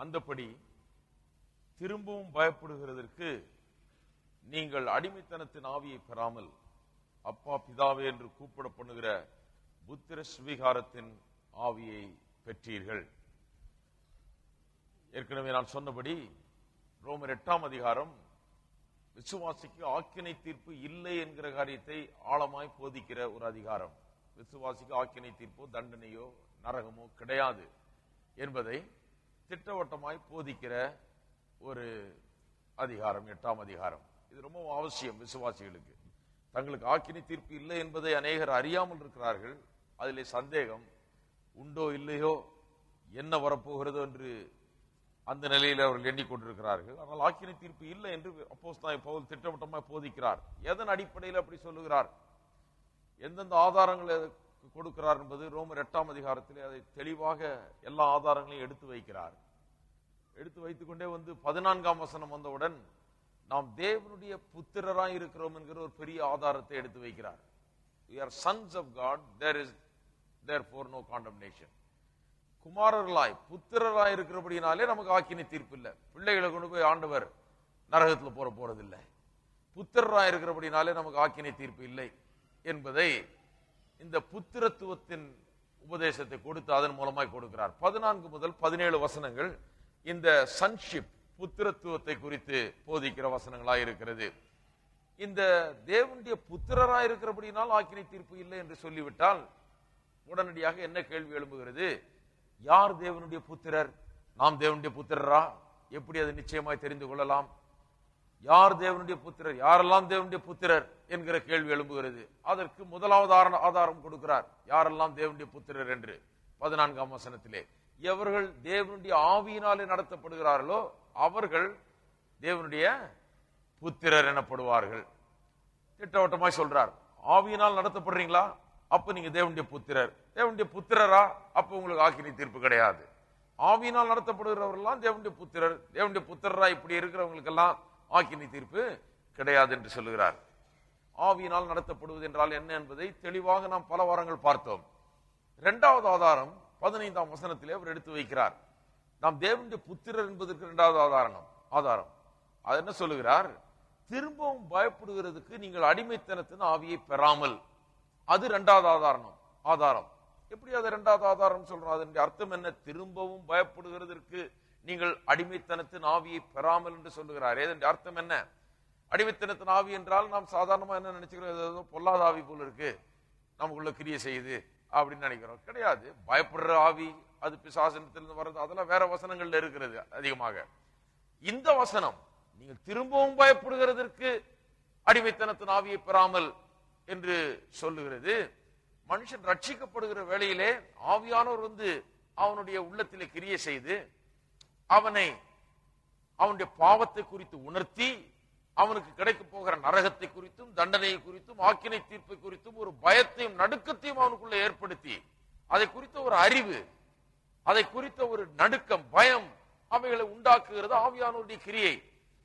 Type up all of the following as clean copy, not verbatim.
அந்தபடி திரும்பவும் பயப்படுகிறதற்கு நீங்கள் அடிமைத்தனத்தின் ஆவியை பெறாமல் அப்பா பிதாவே என்று கூப்பிட பண்ணுகிற புத்திர ஸ்வீகாரத்தின் ஆவியை பெற்றீர்கள். ஏற்கனவே நான் சொன்னபடி ரோமர் 8ஆம் அதிகாரம் விசுவாசிக்கு ஆக்கினை தீர்ப்பு இல்லை என்கிற காரியத்தை ஆழமாய் போதிக்கிற ஒரு அதிகாரம். விசுவாசிக்கு ஆக்கினை தீர்ப்போ தண்டனையோ நரகமோ கிடையாது என்பதை திட்டவட்டமாய் போதிக்கிற ஒரு அதிகாரம் 8ஆம் அதிகாரம். இது ரொம்ப அவசியம். விசுவாசிகளுக்கு தங்களுக்கு ஆக்கினை தீர்ப்பு இல்லை என்பதை அநேகர் அறியாமல் இருக்கிறார்கள். அதிலே சந்தேகம் உண்டோ இல்லையோ, என்ன வரப்போகிறதோ என்று அந்த நிலையில் அவர்கள் எண்ணிக்கொண்டிருக்கிறார்கள். ஆனால் ஆக்கினை தீர்ப்பு இல்லை என்று அப்போஸ்தலனாகிய பவுல் திட்டவட்டமாய் போதிக்கிறார். எதன் அடிப்படையில் அப்படி சொல்லுகிறார், எந்தெந்த ஆதாரங்களை கொடுக்கிறார் என்பது ரோமர் 8ஆம் அதிகாரத்திலே அதை தெளிவாக எல்லா ஆதாரங்களையும் எடுத்து வைக்கிறார். எடுத்து வைத்துக் கொண்டே 14ஆம் வசனம் வந்தவுடன் நாம் தேவனுடைய புத்திரராய் இருக்கிறோம் என்கிற ஒரு பெரிய ஆதாரத்தை எடுத்து வைக்கிறார். We are sons of God, there is therefore no condemnation. குமாரர்களாய் புத்திரராய் இருக்கிறபடினாலே நமக்கு ஆக்கினை தீர்ப்பு இல்லை. பிள்ளைகளை கொண்டு போய் ஆண்டவர் நரகத்தில் போறதில்லை. புத்திரராய் இருக்கிறபடினாலே நமக்கு ஆக்கினை தீர்ப்பு இல்லை என்பதை இந்த புத்திரத்துவத்தின் உபதேசத்தை கொடுத்து அதன் மூலமாய் கொடுக்கிறார். 14 முதல் 17 வசனங்கள் இந்த சன்ஷிப் புத்திரத்துவத்தை குறித்து போதிக்கிற வசனங்களாய் இருக்கிறது. இந்த தேவனுடைய புத்திரராய் இருக்கிறபடினால் ஆக்கினை தீர்ப்பு இல்லை என்று சொல்லிவிட்டால் உடனடியாக என்ன கேள்வி எழும்புகிறது, யார் தேவனுடைய புத்திரர்? நாம் தேவனுடைய புத்திரரா? எப்படி அதை நிச்சயமாய் தெரிந்து கொள்ளலாம்? யார் தேவனுடைய புத்திரர், யாரெல்லாம் தேவனுடைய புத்திரர் என்கிற கேள்வி எழும்புகிறது. அதற்கு முதலாவது ஆதாரம் கொடுக்கிறார், யாரெல்லாம் தேவனுடைய புத்திரர் என்று. 14ஆம் வசனத்திலே எவர்கள் தேவனுடைய ஆவியினாலே நடத்தப்படுகிறார்களோ அவர்கள் தேவனுடைய புத்திரர் எனப்படுவார்கள். திட்டவட்டமாய் சொல்றார். ஆவியினால் நடத்தப்படுறீங்களா, அப்ப நீங்க தேவனுடைய புத்திரர். தேவனுடைய புத்திரரா, அப்ப உங்களுக்கு ஆக்கினை தீர்ப்பு கிடையாது. ஆவியினால் நடத்தப்படுகிறவர்கள்லாம் தேவனுடைய புத்திரர். தேவனுடைய புத்திரரா இப்படி இருக்கிறவங்களுக்கெல்லாம் ஆக்கினை தீர்ப்பு கிடையாது என்று சொல்லுகிறார். ஆவியினால் நடத்தப்படுவது என்றால் என்ன என்பதை தெளிவாக நாம் பல வாரங்கள் பார்த்தோம். 2வது ஆதாரம் 15ஆம் வசனத்திலே அவர் எடுத்து வைக்கிறார். நாம் தேவனுடைய புத்திரர் என்பதற்கு 2வது ஆதாரம் அது என்ன சொல்லுகிறார், திரும்பவும் பயப்படுகிறதுக்கு நீங்கள் அடிமைத்தனத்தின் ஆவியை பெறாமல். அது 2வது ஆதாரம். எப்படி அது 2வது ஆதாரம் சொல்றோம்? அதனுடைய அர்த்தம் என்ன? திரும்பவும் பயப்படுகிறதற்கு நீங்கள் அடிமைத்தனத்தின் ஆவியை பெறாமல் என்று சொல்லுகிறார். இதனுடைய அர்த்தம் என்ன? அடிமைத்தனத்தின் ஆவி என்றால் நாம் சாதாரணமா என்ன நினைச்சுக்கிறோம், ஏதோ பொல்லாத ஆவி போல இருக்கு, நமக்குள்ள கிரியை செய்யுது அப்படின்னு நினைக்கிறோம். கிடையாது. பயப்படுற ஆவி அது பிசாசனத்திலிருந்து வர்றது, அதெல்லாம் வேற வசனங்கள்ல இருக்கிறது அதிகமாக. இந்த வசனம் நீங்கள் திரும்பவும் பயப்படுகிறதற்கு அடிமைத்தனத்தின் ஆவியை பெறாமல் என்று சொல்லுகிறது. மனுஷன் ரட்சிக்கப்படுகிற வேளையிலே ஆவியானவர் அவனுடைய உள்ளத்திலே கிரியை செய்து அவனுடைய பாவத்தை குறித்து உணர்த்தி அவனுக்கு கிடைக்க போகிற நரகத்தை குறித்தும் தண்டனையை குறித்தும் ஆக்கினை தீர்ப்பை குறித்தும் ஒரு பயத்தையும் நடுக்கத்தையும் அவனுக்குள்ள ஏற்படுத்தி அதை குறித்த ஒரு அறிவு, அதை குறித்த ஒரு நடுக்கம், பயம் அவைகளை உண்டாக்குகிறது ஆவியானவருடைய கிரியை.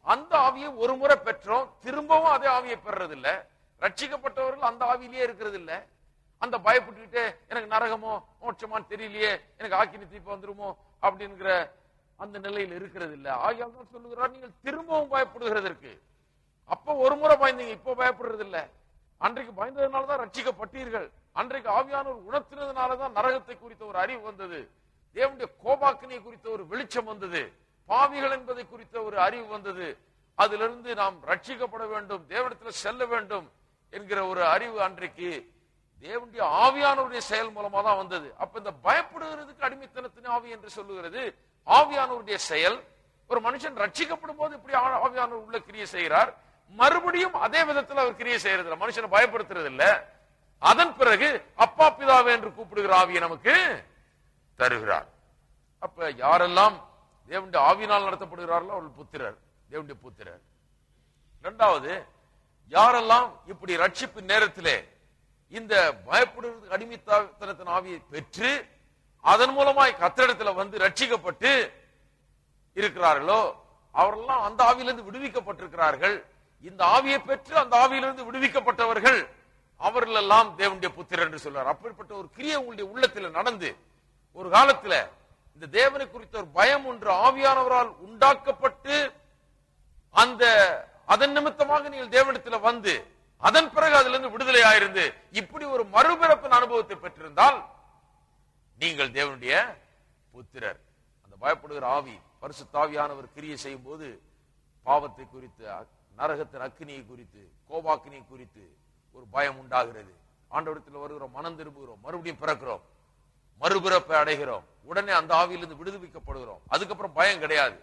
அந்த ஆவியை ஒரு முறை பெற்றோம், திரும்பவும் அதே ஆவியை பெறதில்லை. ரட்சிக்கப்பட்டவர்கள் அந்த ஆவியிலேயே இருக்கிறது இல்ல. அந்த பயப்பட்டுக்கிட்டே எனக்கு நரகமோ மோட்சமான்னு தெரியலையே, எனக்கு ஆக்கினை தீர்ப்பு வந்துருமோ அப்படிங்கிற அந்த நிலையில் இருக்கிறது இல்ல. ஆகியால் தான் சொல்லுகிறார், நீங்கள் திரும்பவும் பயப்படுகிறதற்கு. அப்ப ஒரு முறை பயந்தீங்க, இப்ப பயப்படுறது இல்ல. அன்றைக்கு பயந்ததுனாலதான் ரட்சிக்கப்பட்டீர்கள். அன்றைக்கு ஆவியானவர் உணர்த்தினதுனாலதான் நரகத்தை குறித்த ஒரு அறிவு வந்தது, தேவனுடைய கோபாக்கினை குறித்த ஒரு வெளிச்சம் வந்தது, பாவிகள் என்பதை குறித்த ஒரு அறிவு வந்தது. அதிலிருந்து நாம் ரட்சிக்கப்பட வேண்டும், தேவனிடத்தில் செல்ல வேண்டும் என்கிற ஒரு அறிவு அன்றைக்கு தேவனுடைய ஆவியானவருடைய செயல் மூலமா தான் வந்தது. அப்ப இந்த பயப்படுகிறதுக்கு அடிமைத்தனத்தின் ஆவி என்று சொல்லுகிறது ஆவியானவருடைய செயல். ஒரு மனுஷன் ரட்சிக்கப்படும் போது இப்படி ஆவியானவர் உள்ள கிரியை செய்கிறார், மறுபடியும் அதே விதத்தில் அவர் கிரியை செய்யறது இல்லை, மனுஷனை பயப்படுத்துறது இல்ல. அதன் பிறகு அப்பா பிதாவே என்று கூப்பிடுகிற ஆவியை நமக்கு தருகிறார். அப்ப யாரெல்லாம் தேவனுடைய ஆவியினால் நடத்தப்படுகிறார்களோ அவர்கள் புத்திரர், தேவனுடைய புத்திரர். 2வது, யாரெல்லாம் இப்படி ரட்சிப்பு நேரத்திலே இந்த பயப்படுவதற்கு அடிமைத்தனத்தின் ஆவியை பெற்று அதன் மூலமாய் கர்த்தரிடத்தில் ரட்சிக்கப்பட்டு இருக்கிறார்களோ அவரெல்லாம் அந்த ஆவியிலிருந்து விடுவிக்கப்பட்டிருக்கிறார்கள். இந்த ஆவியை பெற்று அந்த ஆவியிலிருந்து விடுவிக்கப்பட்டவர்கள் அவர்கள் எல்லாம் தேவனுடைய புத்திரர் என்று சொல்றார். அப்படிப்பட்ட ஒரு கிரியை உங்களுடைய உள்ளத்தில் நடந்து ஒரு காலத்துல இந்த தேவனை குறித்த ஒரு பயம் ஒன்று ஆவியானவரால் உண்டாக்கப்பட்டு அதன் நிமித்தமாக நீங்கள் தேவனிடத்தில் வந்து அதன் பிறகு அதிலிருந்து விடுதலை ஆயிருந்து இப்படி ஒரு மறுபிறப்பின் அனுபவத்தை பெற்றிருந்தால் நீங்கள் தேவனுடைய புத்திரர். அந்த பயப்படுகிற ஆவி பரிசுத்த ஆவியானவர் கிரியை செய்யும் போது பாவத்தை குறித்து, நரகத்தின் அக்கினியை குறித்து, கோபாக்கினியை குறித்து ஒரு பயம் உண்டாகிறது. ஆண்டவரிடத்தில் வருகிறோம், மனம் திரும்புகிறோம், மறுபடியும் பிறக்கிறோம், மறுபிறப்பை அடைகிறோம், உடனே அந்த ஆவியிலிருந்து விடுவிக்கப்படுகிறோம். அதுக்கப்புறம் பயம் கிடையாது,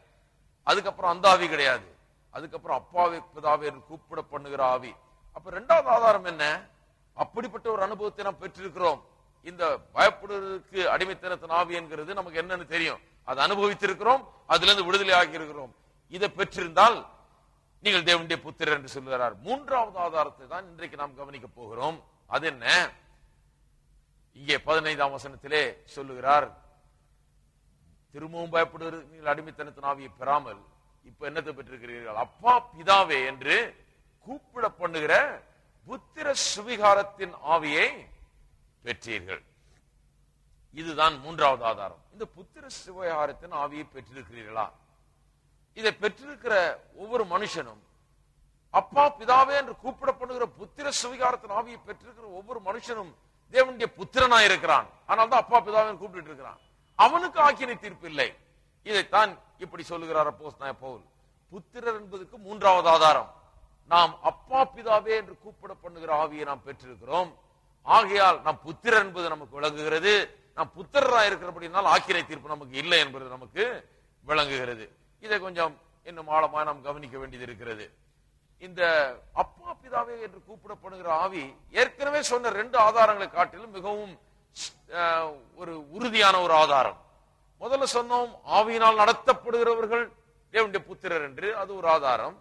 அதுக்கப்புறம் அந்த ஆவி கிடையாது, அதுக்கப்புறம் அப்பாவே பிதாவே கூப்பிட பண்ணுகிற ஆவி. அப்ப இரண்டாவது ஆதாரம் என்ன? அப்படிப்பட்ட ஒரு அனுபவத்தை நாம் பெற்றிருக்கிறோம். இந்த பயப்படுவதற்கு அடிமைத்தனத்தின் ஆவி என்கிறது நமக்கு என்னன்னு தெரியும், அதை அனுபவித்திருக்கிறோம், அதுல இருந்து விடுதலை ஆகி இருக்கிறோம். இதை பெற்றிருந்தால் நீங்கள் தேவனுடைய புத்திரர் என்று சொல்லுகிறார். மூன்றாவது ஆதாரத்தை தான் இன்றைக்கு நாம் கவனிக்க போகிறோம். அது என்ன? இங்கே 15ஆம் வசனத்திலே சொல்லுகிறார், திரும்பவும் பயப்படுவது நீங்கள் அடிமைத்தனத்தின் ஆவியை பெறாமல் இப்ப என்னத்தை பெற்றிருக்கிறீர்கள்? அப்பா பிதாவே என்று கூப்பிட பண்ணுகிற புத்திர சுவிகாரத்தின் ஆவியை பெற்றீர்கள். இதுதான் மூன்றாவது ஆதாரம். இந்த புத்திர சுவிகாரத்தின் ஆவியை பெற்றிருக்கிறீர்களா? இதை பெற்றிருக்கிற ஒவ்வொரு மனுஷனும், அப்பா பிதாவே என்று கூப்பிட பண்ணுகிற புத்திர சுவிகாரத்தின் ஆவியை பெற்றிருக்கிற ஒவ்வொரு மனுஷனும் தேவனுடைய புத்திரனா இருக்கிறான். ஆனால் தான் அப்பா பிதாவே கூப்பிட்டு இருக்கிறான். அவனுக்கு ஆக்கினை தீர்ப்பு இல்லை. இதைத்தான் இப்படி சொல்லுகிறார் அப்போஸ்தலனாகிய பவுல். புத்திரர் என்பதற்கு மூன்றாவது ஆதாரம், நாம் அப்பா பிதாவே என்று கூப்பிட பண்ணுகிற ஆவியை நாம் பெற்றிருக்கிறோம். ஆகையால் நாம் புத்திரர் என்பது நமக்கு விளங்குகிறது. நாம் புத்திரராக இருக்கிறபடினால் ஆக்கினை தீர்ப்பு நமக்கு இல்லை என்பது நமக்கு விளங்குகிறது. இதை கொஞ்சம் இன்னும் ஆழமாக நாம் கவனிக்க வேண்டியது இருக்கிறது. இந்த அப்பா பிதாவே என்று கூப்பிடப்படுகிற ஆவி ஏற்கனவே சொன்ன ரெண்டு ஆதாரங்களை காட்டிலும் மிகவும் ஒரு உறுதியான ஒரு ஆதாரம். முதல்ல சொன்னோம், ஆவியினால் நடத்தப்படுகிறவர்கள் தேவனுடைய புத்திரர் என்று, அது ஒரு ஆதாரம்.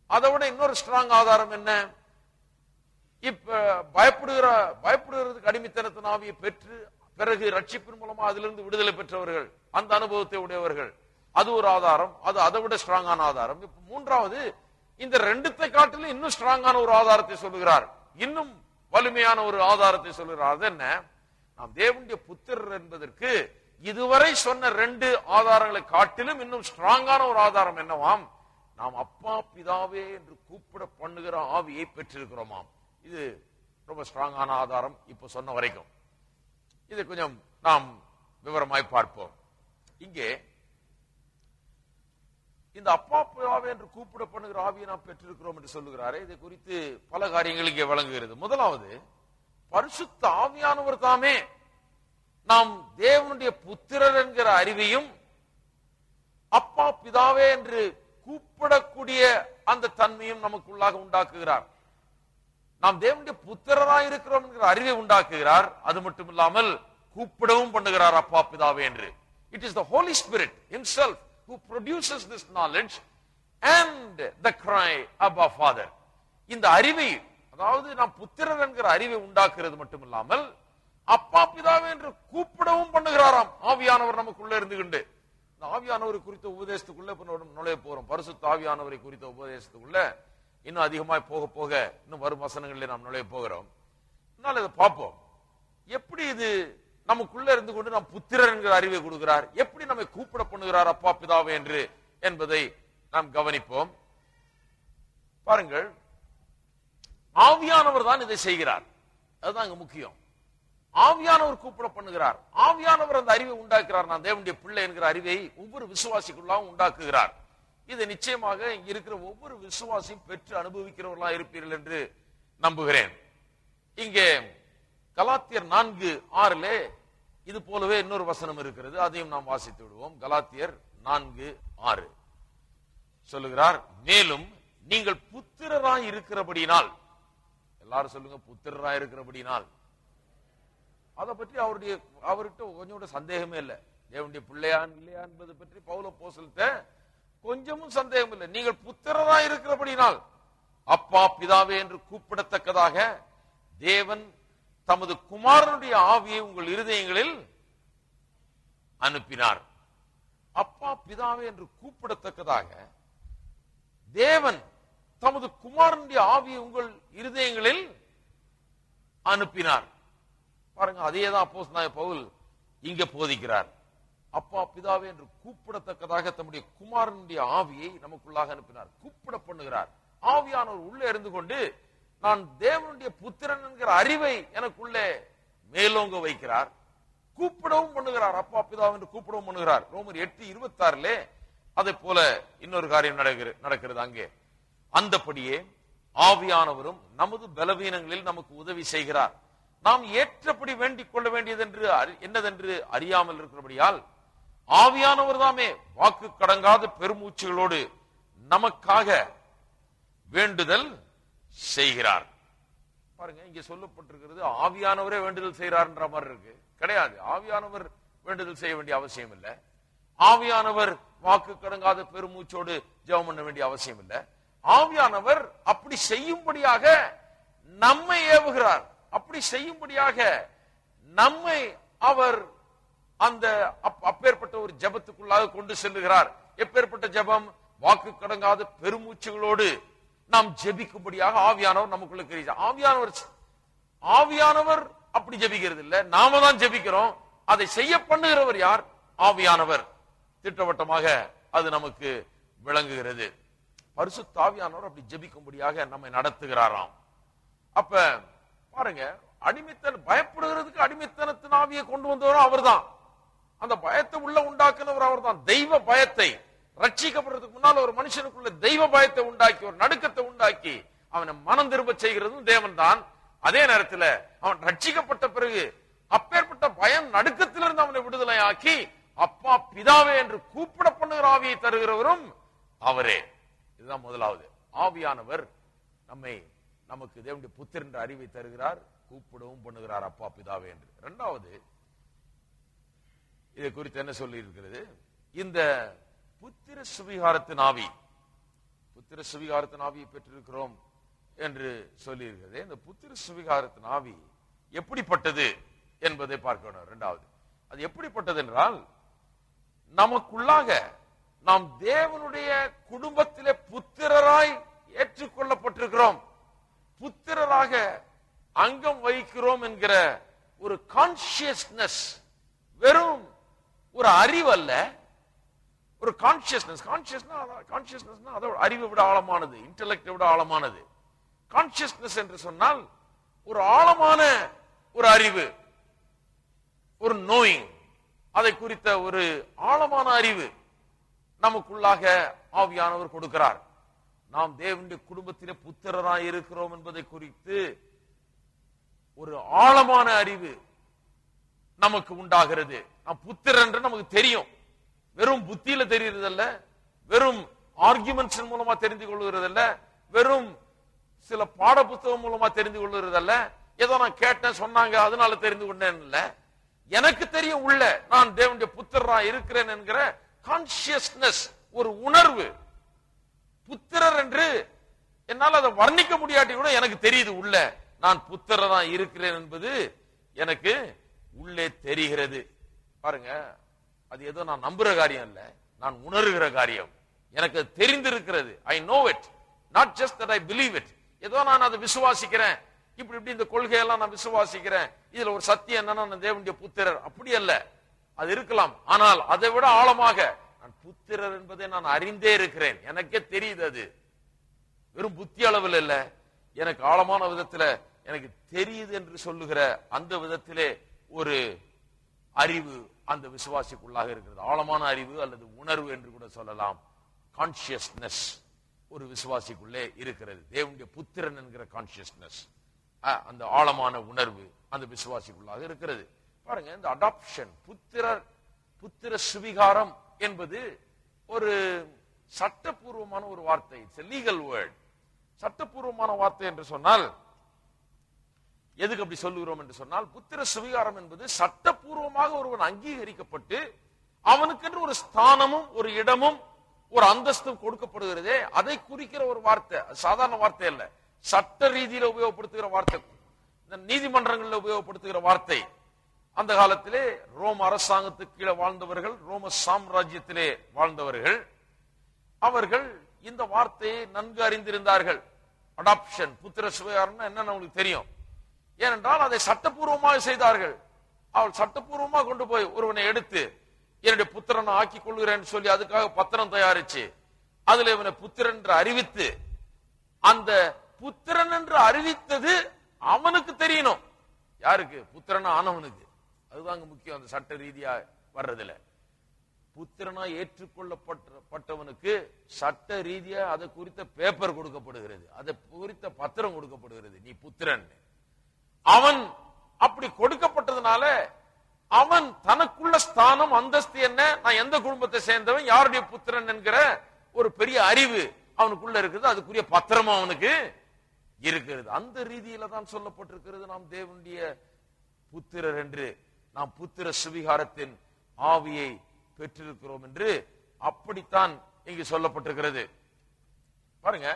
அதை விட இன்னொரு ஸ்ட்ராங் ஆதாரம் என்ன? இப்ப பயப்படுகிறதுக்கு அடிமைத்தனத்தின் ஆவியை பெற்று பிறகு ரட்சிப்பின் மூலமா அதிலிருந்து விடுதலை பெற்றவர்கள், அந்த அனுபவத்தை உடையவர்கள், அது ஒரு ஆதாரம். அது அதை விட ஸ்ட்ராங்கான ஆதாரம். இப்ப மூன்றாவது, இந்த ரெண்டுத்தை காட்டிலும் இன்னும் ஸ்ட்ராங்கான ஒரு ஆதாரத்தை சொல்லுகிறார், இன்னும் வலிமையான ஒரு ஆதாரத்தை சொல்லுகிறார். அது என்ன? நாம் தேவனுடைய புத்திரர் என்பதற்கு இதுவரை சொன்ன ரெண்டு ஆதாரங்களை காட்டிலும் இன்னும் ஸ்ட்ராங்கான ஒரு ஆதாரம் என்னவாம்? நாம் அப்பா பிதாவே என்று கூப்பிட பண்ணுகிற ஆவியை பெற்றிருக்கிறோமாம். இது ரொம்ப ஸ்ட்ராங்கான ஆதாரம் இப்ப சொன்ன வரைக்கும். இதை கொஞ்சம் நாம் விவரமாய் பார்ப்போம். இங்கே இந்த அப்பா பிதாவே என்று கூப்பிட பண்ணுகிற ஆவியை நாம் பெற்றிருக்கிறோம் என்று சொல்லுகிறாரே, இதை குறித்து பல காரியங்கள் இங்கே வழங்குகிறது. முதலாவது, பரிசுத்த ஆவியானவர் தாமே நாம் தேவனுடைய புத்திரர் என்கிற அறிவையும் அப்பா பிதாவே என்று கூப்பிடக்கூடிய அந்த தன்மையும் நமக்குள்ளாக உண்டாக்குகிறார். நாம் தேவனுடைய புத்திரராய் இருக்கிறோம் என்கிற அறிவை உண்டாக்குகிறார். அது மட்டும் இல்லாமல் கூப்பிடவும் பண்ணுகிறார் அப்பா பிதாவே என்று. It is the Holy Spirit himself who produces this knowledge and the cry abba father. இந்த அறிவை, அதாவது நாம் புத்திரர் என்கிற அறிவை உண்டாக்குறது மட்டும் இல்லாமல் அப்பா பிதாவே என்று கூப்பிடவும் பண்ணுகிறாராம் ஆவியானவர் நமக்குள்ள இருந்து கொண்டு. இந்த ஆவியானவரை குறித்த உபதேசத்துக்குள்ள நுழைய போறோம். பரிசுத்த ஆவியானவரை குறித்த உபதேசத்துக்குள்ள இன்னும் அதிகமாய் போக போக இன்னும் வரும் வசனங்களில் நாம் நுழைய போகிறோம். அதனால இதை பார்ப்போம். எப்படி இது நமக்குள்ள இருந்து கொண்டு நாம் புத்திரர் என்கிற அறிவை கொடுக்கிறார், எப்படி நம்மை கூப்பிட பண்ணுகிறார் அப்பா பிதாவே என்று என்பதை நாம் கவனிப்போம். பாருங்கள், ஆவியானவர் தான் இதை செய்கிறார். அதுதான் இங்க முக்கியம். ஆவியானவர் கூப்பிட பண்ணுகிறார். ஆவியானவர் அந்த அறிவை உண்டாக்குறார். நான் தேவனுடைய பிள்ளை என்கிற அறிவை ஒவ்வொரு விசுவாசிக்குள்ளாகவும் உண்டாக்குகிறார். இதை நிச்சயமாக இங்க இருக்கிற ஒவ்வொரு விசுவாசியும் பெற்று அனுபவிக்கிறவர்களா இருப்பீர்கள் என்று நம்புகிறேன். இங்கே கலாத்தியர் 4:6 இது போலவே இன்னொரு வசனம் இருக்கிறது, அதையும் நாம் வாசித்து விடுவோம். கலாத்தியர் 4:6 சொல்லுகிறார், மேலும் நீங்கள் புத்திரராய் இருக்கிறபடினால், எல்லாரும் சொல்லுங்க புத்திரராய் இருக்கிறபடினால். அதை பற்றி அவர்கிட்ட கொஞ்சம் சந்தேகமே இல்லை. தேவனுடைய பிள்ளையா இல்லையா என்பதை பற்றி பவுல் அப்போஸ்தலன்ட்ட கொஞ்சமும் சந்தேகம் இல்லை. நீங்கள் புத்திரராய் இருக்கிறபடினால் அப்பா பிதாவே என்று கூப்பிடத்தக்கதாக தேவன் தமது குமாரனுடைய ஆவியை உங்கள் இருதயங்களில் அனுப்பினார். அப்பா பிதாவே என்று கூப்பிடத்தக்கதாக தேவன் தமது குமாரனுடைய ஆவியை உங்கள் இருதயங்களில் அனுப்பினார். பாருங்க, அதே தான் அப்போஸ்தலனாகிய பவுல் இங்க போதிக்கிறார். அப்பா பிதாவே என்று கூப்பிடத்தக்கதாக தம்முடைய குமாரனுடைய ஆவியை நமக்குள்ளாக அனுப்பினார். கூப்பிட பண்ணுகிறார். ஆவியானவர் உள்ளே இருந்து கொண்டு நான் தேவனுடைய புத்திரன் என்கிற அறிவை எனக்குள்ளே மேலோங்க வைக்கிறார். கூப்பிடவும் பண்ணுகிறார். அப்பா பிதாவே என்று கூப்பிடவும் பண்ணுகிறார். ரோமர் 8:26 அதை போல இன்னொரு காரியம் நடக்கிறது அங்கே. அந்தபடியே ஆவியானவரும் நமது பலவீனங்களில் நமக்கு உதவி செய்கிறார். நாம் ஏற்றபடி வேண்டிக் கொள்ள வேண்டியது என்று என்னதென்று அறியாமல் இருக்கிறபடியால் ஆவியானவர் தாமே வாக்கு கடங்காத பெருமூச்சுகளோடு நமக்காக வேண்டுதல் செய்கிறார். பாருங்க, இங்க சொல்லப்பட்டிருக்கிறது ஆவியானவரே வேண்டுதல் செய்கிறார்ன்ற மாதிரி இருக்கு. கிடையாது. ஆவியானவர் வேண்டுதல் செய்ய வேண்டிய அவசியம் இல்லை. ஆவியானவர் வாக்கு கடங்காத பெருமூச்சோடு ஜெபம் பண்ண வேண்டிய அவசியம் இல்லை. ஆவியானவர் அப்படி செய்யும்படியாக நம்மை ஏவுகிறார். அப்படி செய்யும்படியாக நம்மை அவர் அந்த அப்பேற்பட்ட ஒரு ஜெபத்துக்குள்ளாக கொண்டு செல்லுகிறார். எப்பேற்பட்ட ஜெபம்? வாக்கு கடங்காத பெருமூச்சுகளோடு நாம் ஜெபிக்கும்படியாக ஆவியானவர் நமக்குள்ள இருக்கிறார். ஆவியானவர் அப்படி ஜெபிக்கிறது இல்ல, நாம தான் ஜெபிக்கிறோம். அதை செய்ய பண்ணுகிறவர் யார்? ஆவியானவர். திட்டவட்டமாக அது நமக்கு விளங்குகிறது. பரிசுத்த ஆவியானவர் அப்படி ஜெபிக்கும்படியாக நம்மை நடத்துகிறாராம். அப்ப பாருங்க, பயப்படுகிறதுக்கு அடிமைத்தனத்தின் ஆவியை கொண்டு வந்தவரும் அவர் தான். அந்த பயத்தை உள்ள உண்டாக்குனவர் அவர் தான். தெய்வ பயத்தை, ரட்சிக்கப்படுறதுக்கு முன்னால் ஒரு மனுஷனுக்குள்ள தெய்வ பயத்தை உண்டாக்கி, ஒரு நடுக்கத்தை உண்டாக்கி அவனை மனம் திரும்ப செய்கிறதும் தேவன் தான். அதே நேரத்தில் அவன் ரட்சிக்கப்பட்ட பிறகு அப்பேற்பட்ட பயம் நடுக்கத்திலிருந்து அவனை விடுதலை ஆக்கி அப்பா பிதாவே என்று கூப்பிட பண்ணுகிற ஆவியை தருகிறவரும் அவரே. இதுதான் முதலாவது. ஆவியானவர் நமக்கு தேவனுடைய புத்திரன் என்ற அறிவை தருகிறார், கூப்பிடவும் பண்ணுகிறார் அப்பா பிதாவே என்று. இரண்டாவது, இதை குறித்து என்ன சொல்லி இருக்கிறது? இந்த புத்திர சுவிகாரத்தின் ஆவி, புத்திர சுவிகாரத்தின் ஆவியை பெற்றிருக்கிறோம் என்று சொல்லி இருக்கிறது. இந்த புத்திர சுவிகாரத்தின் ஆவி எப்படிப்பட்டது என்பதை பார்க்கணும். இரண்டாவது, அது எப்படிப்பட்டது என்றால், நமக்குள்ளாக நாம் தேவனுடைய குடும்பத்திலே புத்திரராய் ஏற்றுக்கொள்ளப்பட்டிருக்கிறோம், புத்திரராக அங்கம் வகிக்கிறோம் என்கிற ஒரு கான்சியஸ்னஸ். வெறும் ஒரு அறிவு அல்ல, ஒரு கான்சியஸ்னஸ். கான்சியஸ்னஸ் அதோட அறிவை விட ஆழமானது, இன்டெலெக்டை விட ஆழமானது. கான்சியஸ்னஸ் என்று சொன்னால் ஒரு ஆழமான ஒரு அறிவு, ஒரு நோயிங், அதை குறித்த ஒரு ஆழமான அறிவு நமக்குள்ளாக ஆவியானவர் கொடுக்கிறார். நாம் தேவனுடைய குடும்பத்திலே புத்திரராய் இருக்கிறோம் என்பதை குறித்து ஒரு ஆழமான அறிவு நமக்கு உண்டாகிறது. நாம் புத்திரன் என்று நமக்கு தெரியும். வெறும் புத்தியில தெரிகிறதல்ல, வெறும் ஆர்குமெண்ட்ஸ் மூலமா தெரிந்து கொள்கிறதல்ல, வெறும் சில பாட புத்தகம் மூலமா தெரிந்து கொள்கிறதல்ல, ஏதோ நான் கேட்டேன் சொன்னாங்க அதனால தெரிந்து கொண்டேன் இல்ல. எனக்கு தெரியும் உள்ள நான் தேவனுடைய புத்திரரா இருக்கிறேன் என்கிற கான்சியஸ்னஸ், ஒரு உணர்வு. புத்திரர் என்று என்னால் அதை வர்ணிக்க முடியாட்டி கூட எனக்கு தெரியுது உள்ள நான் புத்திரரா இருக்கிறேன் என்பது எனக்கு உள்ளே தெரிகிறது. பாருங்க, அது ஏதோ நான் நம்புற காரியம் இல்ல, நான் உணர்கிற காரியம். எனக்கு தெரிந்திருக்கிறது. I know it, not just that I believe it. ஏதோ நான் அதை விசுவாசிக்கிறேன், இப்படி இந்த கொள்கையெல்லாம் நான் விசுவாசிக்கிறேன், இதுல ஒரு சத்தியம் என்னன்னா நான் தேவனுடைய புத்திரர், அப்படி அல்ல. அது இருக்கலாம், ஆனால் அதை விட ஆழமாக நான் புத்திரர் என்பதை நான் அறிந்தே இருக்கிறேன். எனக்கே தெரியுது. அது வெறும் புத்தி அளவில் இல்ல, எனக்கு ஆழமான விதத்துல எனக்கு தெரியுது என்று சொல்லுகிற அந்த விதத்திலே ஒரு அறிவு அந்த விசுவாசிக்குள்ளாக இருக்கிறது. ஆழமான அறிவு அல்லது உணர்வு என்று கூட சொல்லலாம். கான்சியஸ்னஸ் ஒரு விசுவாசிக்குள்ளே இருக்கிறது. தேவனுடைய புத்திரன் என்கிற கான்சியஸ்னஸ், அந்த ஆழமான உணர்வு அந்த விசுவாசிக்குள்ளாக இருக்கிறது. பாருங்க, இந்த அடாப்ஷன், புத்திர சுவிகாரம் என்பது ஒரு சட்டப்பூர்வமான ஒரு வார்த்தை. It's a legal word. சட்டப்பூர்வமான வார்த்தை என்று சொன்னால் எதுக்கு அப்படி சொல்லுகிறோம் என்று சொன்னால், புத்திர சுவிகாரம் என்பது சட்டப்பூர்வமாக ஒருவன் அங்கீகரிக்கப்பட்டு அவனுக்கென்று ஒரு ஸ்தானமும் ஒரு இடமும் ஒரு அந்தஸ்தும் கொடுக்கப்படுகிறதே, அதை குறிக்கிற ஒரு வார்த்தை. சாதாரண வார்த்தை அல்ல, சட்ட ரீதியில உபயோகப்படுத்துகிற வார்த்தை, நீதிமன்றங்களில் உபயோகப்படுத்துகிற வார்த்தை. அந்த காலத்திலே ரோம அரசாங்கத்துக்கு கீழே வாழ்ந்தவர்கள், ரோம சாம்ராஜ்யத்திலே வாழ்ந்தவர்கள், அவர்கள் இந்த வார்த்தையை நன்கு அறிந்திருந்தார்கள். அடாப்ஷன், புத்திர சுவிகாரம் என்னன்னு உங்களுக்கு தெரியும். ஏனென்றால் அதை சட்டப்பூர்வமாக செய்தார்கள். அவள் சட்டப்பூர்வமாக கொண்டு போய் ஒருவனை எடுத்து என்னுடைய புத்திரனை ஆக்கி கொள்கிறேன் சொல்லி அதுக்காக பத்திரம் தயாரிச்சு அதுல இவனை புத்திரன் என்று அறிவித்து, அந்த புத்திரன் என்று அறிவித்தது அவனுக்கு தெரியணும். யாருக்கு? புத்திரனா ஆனவனுக்கு. அதுதான் முக்கியம். அந்த சட்ட ரீதியா வர்றதுல புத்திரனா ஏற்றுக்கொள்ளப்பட்டவனுக்கு சட்ட ரீதியா அதை குறித்த பேப்பர் கொடுக்கப்படுகிறது, அதை குறித்த பத்திரம் கொடுக்கப்படுகிறது, நீ புத்திரன். அவன் அப்படி கொடுக்கப்பட்டதுனால அவன் தனக்குள்ள ஸ்தானம் அந்தஸ்து என்ன, நான் எந்த குடும்பத்தை சேர்ந்தவன், யாருடைய புத்திரன் என்கிற ஒரு பெரிய அறிவு அவனுக்குள்ள இருக்குது. அதுக்குரிய பத்திரமும் அவனுக்கு இருக்கிறது. அந்த ரீதியில தான் சொல்லப்பட்டிருக்கிறது, நாம் தேவனுடைய புத்திரர் என்று, நாம் புத்திர சுவிகாரத்தின் ஆவியை பெற்றிருக்கிறோம் என்று. அப்படித்தான் இங்கு சொல்லப்பட்டிருக்கிறது. பாருங்க,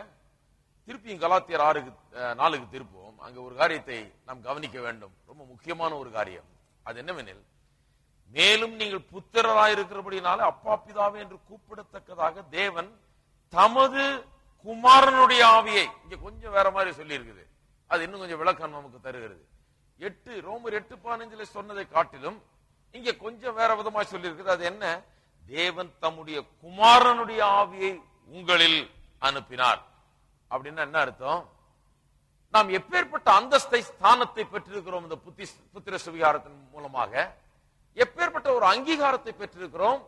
திருப்பியும் கலாத்தியர் 6:4 திருப்போம். அங்க ஒரு காரியத்தை நாம் கவனிக்க வேண்டும், ரொம்ப முக்கியமான ஒரு காரியம். அது என்னவெனில், மேலும் நீங்கள் புத்திரராயிருக்கிறபடினால அப்பா பிதாவே என்று கூப்பிடத்தக்கதாக தேவன் தமது குமாரனுடைய ஆவியை, இங்க கொஞ்சம் வேற மாதிரி சொல்லி இருக்குது, அது இன்னும் கொஞ்சம் விளக்கம் நமக்கு தருகிறது. ரோமர் 8:15 சொன்னதை காட்டிலும் இங்க கொஞ்சம் வேற விதமா சொல்லி இருக்குது. அது என்ன? தேவன் தம்முடைய குமாரனுடைய ஆவியை உங்களில் அனுப்பினார். அப்படின்னா என்ன அர்த்தம்? நாம் எப்பேற்பட்ட அந்தஸ்தை, ஸ்தானத்தை பெற்றிருக்கிறோம் இந்த புத்திர சுவிகாரத்தின் மூலமாக, எப்பேற்பட்ட ஒரு அங்கீகாரத்தை பெற்றிருக்கிறோம்,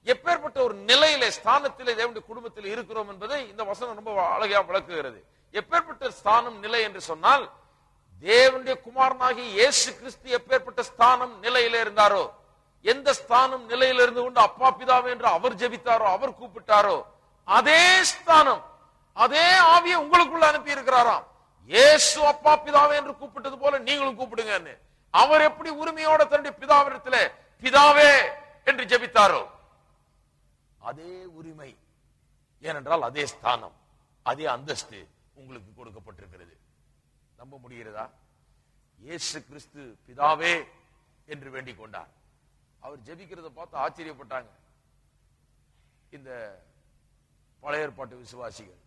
எப்பேற்பட்ட ஒரு நிலையில, ஸ்தானத்திலே தேவனுடைய குடும்பத்தில் இருக்கிறோம் என்பதை இந்த வசனம் ரொம்ப அழகா விளக்குகிறது. எப்பேற்பட்ட ஸ்தானம், நிலை என்று சொன்னால், தேவனுடைய குமாரனாகிய இயேசு கிறிஸ்து எப்பேற்பட்ட ஸ்தானம் நிலையில இருந்தாரோ, எந்த ஸ்தானம் நிலையில இருந்து கொண்டு அப்பா பிதாவே என்று அவர் ஜெபித்தாரோ, அவர் கூப்பிட்டாரோ, அதே ஸ்தானம், அதே ஆவியை உங்களுக்குள்ள அனுப்பி இருக்கிறாராம். இயேசு அப்பா பிதாவே என்று கூப்பிட்டது போல நீங்களும் கூப்பிடுங்க. அவர் எப்படி உரிமையோட தன்னுடைய பிதாவிடத்திலே பிதாவே என்று ஜெபித்தாரோ, அதே உரிமை, ஏனென்றால் அதே ஸ்தானம், அதே அந்தஸ்து உங்களுக்கு கொடுக்கப்பட்டிருக்கிறது. நம்ப முடிகிறதா? இயேசு கிறிஸ்து பிதாவே என்று வேண்டிக் கொண்டார். அவர் ஜெபிக்கிறத பார்த்து ஆச்சரியப்பட்டாங்க இந்த பழைய ஏற்பாட்டு விசுவாசிகள்.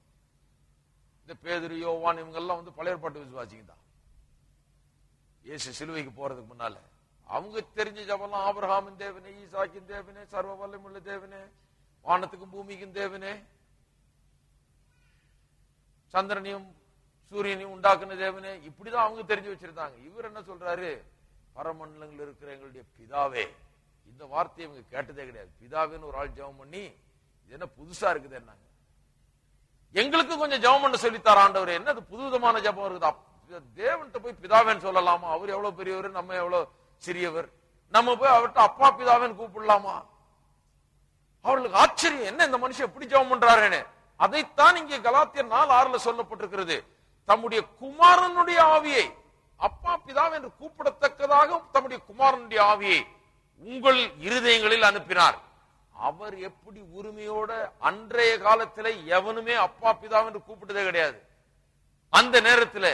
இந்த பேதுரு, யோவான் இவங்க எல்லாம் பழைய ஏற்பாட்டு விசுவாசிங்க தான். இயேசு சிலுவைக்கு போறதுக்கு முன்னால அவங்க தெரிஞ்ச ஜபம்லாம், ஆபிரகாமின் தேவனே, ஈசாக்கின் தேவனே, சர்வ வல்லமையுள்ள தேவனே, வானத்துக்கும் பூமிக்கும் தேவனே, சந்திரனையும் சூரியனையும் உண்டாக்குன தேவனே, இப்படிதான் அவங்க தெரிஞ்சு வச்சிருந்தாங்க. இவர் என்ன சொல்றாரு? பரமண்டலங்கள் இருக்கிற எங்களுடைய பிதாவே. இந்த வார்த்தையை இவங்க கேட்டதே கிடையாது. பிதாவேன்னு ஒரு ஆள் ஜெபம் பண்ணி, இது என்ன புதுசா இருக்குது, என்னங்க எங்களுக்கு கொஞ்சம் ஜெபம் பண்ண சொல்லித்தார ஆண்டவர், என்ன அது புதுவிதமான ஜெபம் இருக்குது, தேவன்கிட்ட போய் பிதாவேன்னு சொல்லலாமா? அவர் எவ்வளவு பெரியவர், நம்ம எவ்வளவு சிறியவர், நம்ம போய் அவர்கிட்ட அப்பா பிதாவேன்னு கூப்பிடலாமா? அவர்களுக்கு ஆச்சரியம், என்ன இந்த மனுஷன் எப்படி ஜெபம் பண்றாருன்னு. அதைத்தான் இங்கே கலாத்தியர் 4:6 சொல்லப்பட்டிருக்கிறது. தம்முடைய குமாரனுடைய ஆவியை, அப்பா பிதாவே என்று கூப்பிடத்தக்கதாக தம்முடைய குமாரனுடைய ஆவியை உங்கள் இருதயங்களில் அனுப்பினார். அவர் எப்படி உரிமையோட, அன்றைய காலத்தில் எவனுமே அப்பா பிதாவே என்று கூப்பிட்டதே கிடையாது. அந்த நேரத்தில்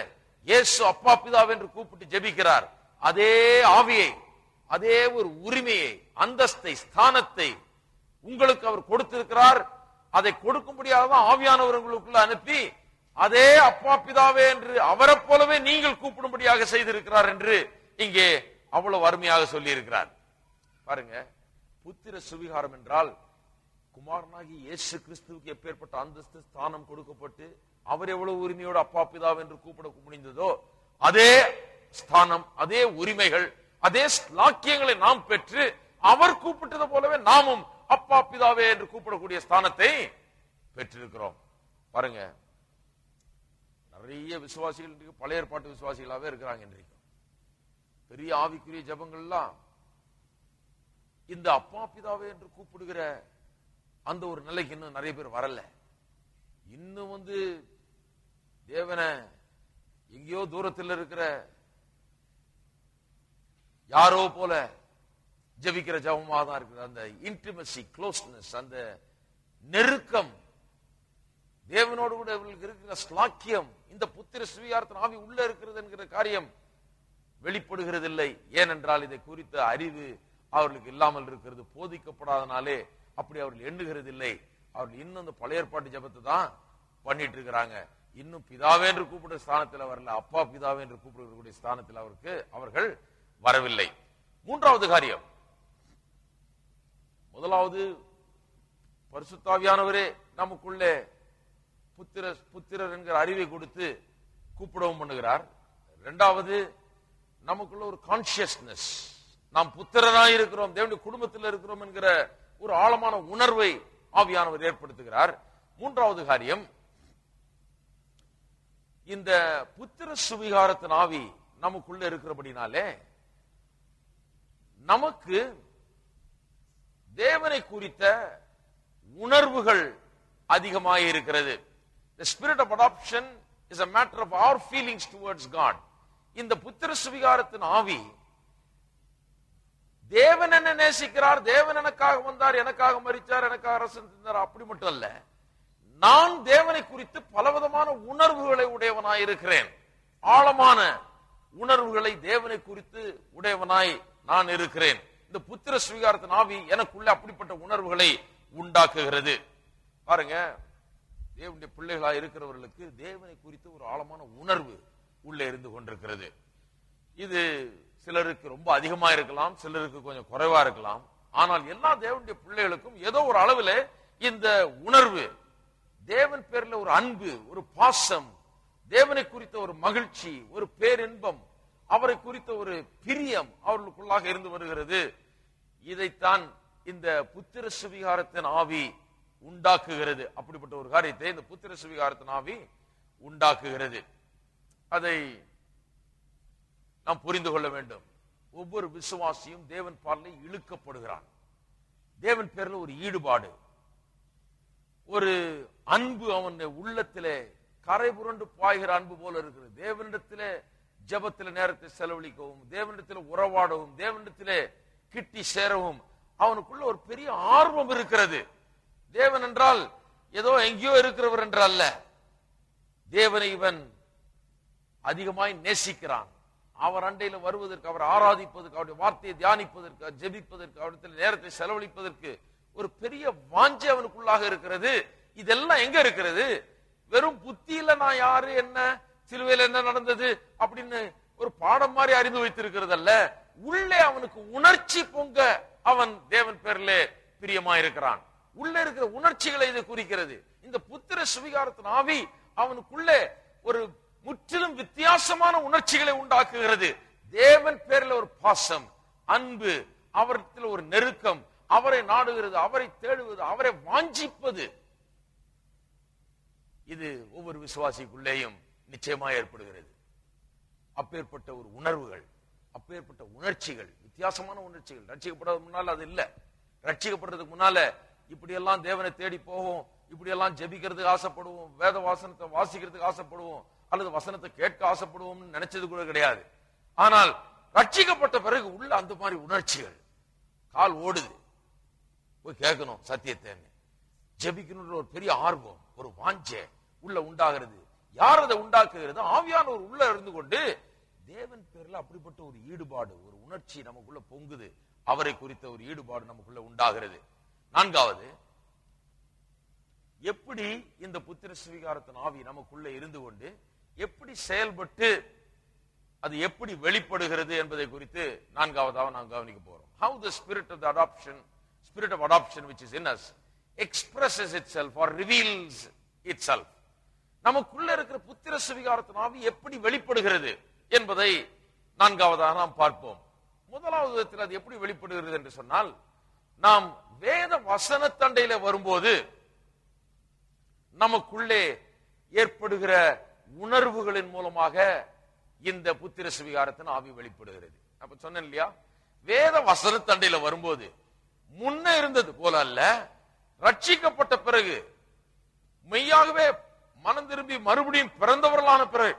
இயேசு அப்பா பிதாவே என்று கூப்பிட்டு ஜெபிக்கிறார். அதே ஆவியை, அதே ஒரு உரிமையை, அந்தஸ்தை, ஸ்தானத்தை உங்களுக்கு அவர் கொடுத்திருக்கிறார். அதை கொடுக்கும்படியாக ஆவியானவர் உங்களுக்குள்ள அனுப்பி, அதே அப்பா பிதாவே என்று அவரை போலவே நீங்கள் கூப்பிடும்படியாக செய்திருக்கிறார் என்று இங்கே அவ்வளவு அருமையாக சொல்லி இருக்கிறார். பாருங்க, புத்திர சுவிகாரம் என்றால் குமாரனாகி இயேசு கிறிஸ்துவுக்கு எப்பேற்பட்ட அந்தஸ்து, ஸ்தானம் கொடுக்கப்பட்டு அவர் எவ்வளவு உரிமையோடு அப்பா பிதாவே என்று கூப்பிட முடிந்ததோ, அதே ஸ்தானம், அதே உரிமைகள், அதே ஸ்லாக்கியங்களை நாம் பெற்று அவர் கூப்பிட்டது போலவே நாமும் அப்பா பிதாவே என்று கூப்பிடக்கூடிய ஸ்தானத்தை பெற்றிருக்கிறோம். பாருங்க, நிறைய விசுவாசிகள் பழைய ஏற்பாட்டு விசுவாசிகளாவே இருக்கிறாங்க. இன்றைக்கு பெரிய ஆவிக்குரிய ஜபங்கள்லாம் இந்த அப்பா பிதாவே என்று கூப்பிடுகிற அந்த ஒரு நிலைக்கு இன்னும் நிறைய பேர் வரல. இன்னும் தேவனை எங்கேயோ தூரத்தில் இருக்கிற யாரோ போல ஜபிக்கிற ஜபமாக தான் இருக்குது. அந்த இன்டிமசி, க்ளோஸ்னஸ், அந்த நெருக்கம், தேவனோடு கூட இவர்களுக்கு இருக்கிற ஸ்லாக்கியம், இந்த புத்திர சுவிகாரத்தின் ஆவி உள்ள இருக்கிறது என்கிற காரியம் வெளிப்படுகிறதில்லை. ஏனென்றால் இதை குறித்த அறிவு அவர்களுக்கு இல்லாமல் இருக்கிறது. போதிக்கப்படாதனாலே அப்படி அவர்கள் எண்ணுகிறதில்லை. அவர்கள் இன்னும் இந்த பழைய ஏற்பாட்டு ஜபத்தை தான் பண்ணிட்டு இருக்கிறாங்க. இன்னும் பிதாவே என்று கூப்பிடுற ஸ்தானத்தில் வரல, அப்பா பிதாவே என்று கூப்பிடக்கூடிய ஸ்தானத்தில் அவர்கள் வரவில்லை. மூன்றாவது காரியம், முதலாவது பரிசுத்தாவியானவரே நமக்குள்ளே புத்திரர் என்கிற அறிவை கொடுத்து கூப்பிடவும் பண்ணுகிறார். இரண்டாவது, நமக்குள்ள ஒரு கான்சியஸ்னஸ், நாம் புத்திரராய் இருக்கிறோம், தேவனுடைய குடும்பத்தில் இருக்கிறோம் என்கிற ஒரு ஆழமான உணர்வை ஆவியானவர் ஏற்படுத்துகிறார். மூன்றாவது காரியம், இந்த புத்திர சுவிகாரத்தின் ஆவி நமக்குள்ள இருக்கிறபடினாலே நமக்கு தேவனை குறித்த உணர்வுகள் அதிகமாக இருக்கிறது. The spirit of adoption is a matter of our feelings towards God. இந்த புத்திர சுவிகாரத்தின் ஆவி தேவன் என்ன நேசிக்கிறார், தேவன் எனக்காக வந்தார், எனக்காக மரித்தார், எனக்காக ரசம் தந்தார், அப்படி மட்டும் அல்ல, நான் தேவனை குறித்து பலவிதமான உணர்வுகளை உடையவனாய் இருக்கிறேன். ஆழமான உணர்வுகளை தேவனை குறித்து உடையவனாய் நான் இருக்கிறேன். இந்த புத்திர சுவிகாரத்தின் ஆவி எனக்குள்ள அப்படிப்பட்ட உணர்வுகளை உண்டாக்குகிறது. பாருங்க, தேவனுடைய பிள்ளைகளா இருக்கிறவர்களுக்கு தேவனை குறித்து ஒரு ஆழமான உணர்வு உள்ளே இருந்து கொண்டிருக்கிறது. இது சிலருக்கு ரொம்ப அதிகமா இருக்கலாம், சிலருக்கு கொஞ்சம் குறைவா இருக்கலாம். ஆனால் எல்லா தேவனுடைய பிள்ளைகளுக்கும் ஏதோ ஒரு அளவில் இந்த உணர்வு, தேவன் பேர்ல ஒரு அன்பு, ஒரு பாசம், தேவனை குறித்த ஒரு மகிழ்ச்சி, ஒரு பேரின்பம், அவரை குறித்த ஒரு பிரியம் அவர்களுக்குள்ளாக இருந்து வருகிறது. இதைத்தான் இந்த புத்திர சுவிகாரத்தின் ஆவி உண்டாக்குகிறது. அப்படிப்பட்ட ஒரு காரியத்தை இந்த புத்திர சுவிகாரத்தின் ஆவி உண்டாக்குகிறது. அதை நாம் புரிந்து கொள்ள வேண்டும். ஒவ்வொரு விசுவாசியும் தேவன் பாலிலே இழுக்கப்படுகிறான். தேவன் பேர்ல ஒரு ஈடுபாடு, ஒரு அன்பு அவன் உள்ளத்திலே கரை புரண்டு பாய்கிற அன்பு போல இருக்கிறது. தேவனிடத்திலே ஜெபத்திலே நேரத்தை செலவழிக்கவும், தேவனிடத்திலே உறவாடவும், தேவனிடத்திலே கிட்டி சேரவும் அவனுக்குள்ள ஒரு பெரிய ஆர்வம் இருக்கிறது. தேவன் என்றால் ஏதோ எங்கேயோ இருக்கிறவர் என்றல்ல, தேவனை இவன் அதிகமாய் நேசிக்கிறான். அவர் அண்டையில் வருவதற்கு, அவர் ஆராதிப்பதற்கு, அவருடைய வார்த்தையை தியானிப்பதற்கு, ஜெபிப்பதற்கு, அவரிடத்தில் நேரத்தை செலவழிப்பதற்கு ஒரு பெரிய வாஞ்சை அவனுக்குள்ளாக இருக்கிறது. இதெல்லாம் எங்க இருக்கிறது? வெறும் புத்தியில நான் யாரு, என்ன சிலுவையில் என்ன நடந்தது அப்படின்னு ஒரு பாடம் மாதிரி அறிந்து வைத்திருக்கிறது அல்ல. உள்ளே அவனுக்கு உணர்ச்சி பொங்க அவன் தேவன் பேரிலே பிரியமா இருக்கிறான். உள்ளே இருக்கிற உணர்ச்சிகளை இது குறிக்கிறது. இந்த புத்திர சுவிகாரத்தின் ஆவி அவனுக்குள்ளே ஒரு முற்றிலும் வித்தியாசமான உணர்ச்சிகளை உண்டாக்குகிறது. தேவன் பேரில் ஒரு பாசம், அன்பு, அவரிடத்தில் ஒரு நெருக்கம், அவரை நாடுகிறது, அவரை தேடுவது, அவரை வாஞ்சிப்பது, இது ஒவ்வொரு விசுவாசிக்குள்ளேயும் நிச்சயமாக ஏற்படுகிறது. அப்பேற்பட்ட ஒரு உணர்வுகள், அப்பேற்பட்ட உணர்ச்சிகள், வித்தியாசமான உணர்ச்சிகள். ரட்சிக்கப்படுறதுக்கு முன்னால அது இல்ல. ரட்சிக்கப்படுறதுக்கு முன்னால இப்படியெல்லாம் தேவனை தேடி போவோம், இப்படியெல்லாம் ஜெபிக்கிறதுக்கு ஆசைப்படுவோம், வேத வாசனத்தை வாசிக்கிறதுக்கு ஆசைப்படுவோம், அல்லது வசனத்தை கேட்க ஆசைப்படுவோம் நினைச்சது கூட கிடையாது. ஆனால் ரட்சிக்கப்பட்ட பிறகு உள்ள அந்த மாதிரி உணர்ச்சிகள், கால் ஓடுது, போய் கேட்கணும் சத்தியத்தை, ஜெபிக்கணும்ன்ற ஒரு பெரிய ஆர்வம், ஒரு வாஞ்சை உள்ள உண்டாகிறது. யார் அதை உண்டாக்குகிறது? ஆவியானவர் உள்ள இருந்து கொண்டு தேவன் பேர்ல அப்படிப்பட்ட ஒரு ஈடுபாடு, ஒரு உணர்ச்சி நமக்குள்ள பொங்குது. அவரை குறித்த ஒரு ஈடுபாடு நமக்குள்ள உண்டாகிறது. நான்காவது, எப்படி இந்த புத்திர சுவிகாரத்தின் ஆவி நமக்குள்ள இருந்து கொண்டு எப்படி செயல்பட்டு அது எப்படி வெளிப்படுகிறது என்பதை குறித்து நான்காவதாக நாம் கவனிக்க போறோம். How the spirit of adoption which is in us expresses itself or reveals itself. நமக்குள்ள இருக்கிற புத்திர சுவிகாரத்தின் ஆவி எப்படி வெளிப்படுகிறது என்பதை நான்காவதாக நாம் பார்ப்போம். முதலாவது விதத்தில் அது எப்படி வெளிப்படுகிறது என்று சொன்னால், நாம் வேத வசனத்தண்டையில வரும்போது நமக்குள்ளே ஏற்படுகிற உணர்வுகளின் மூலமாக இந்த புத்திர சுவிகாரத்தின் ஆவி வெளிப்படுகிறது. அப்ப சொன்னேன் இல்லையா, வேத வசனத்தண்டையில வரும்போது முன்ன இருந்தது போல அல்ல, ரட்சிக்கப்பட்ட பிறகு மெய்யாகவே மனம் திரும்பி மறுபடியும் பிறந்தவர்களான பிறகு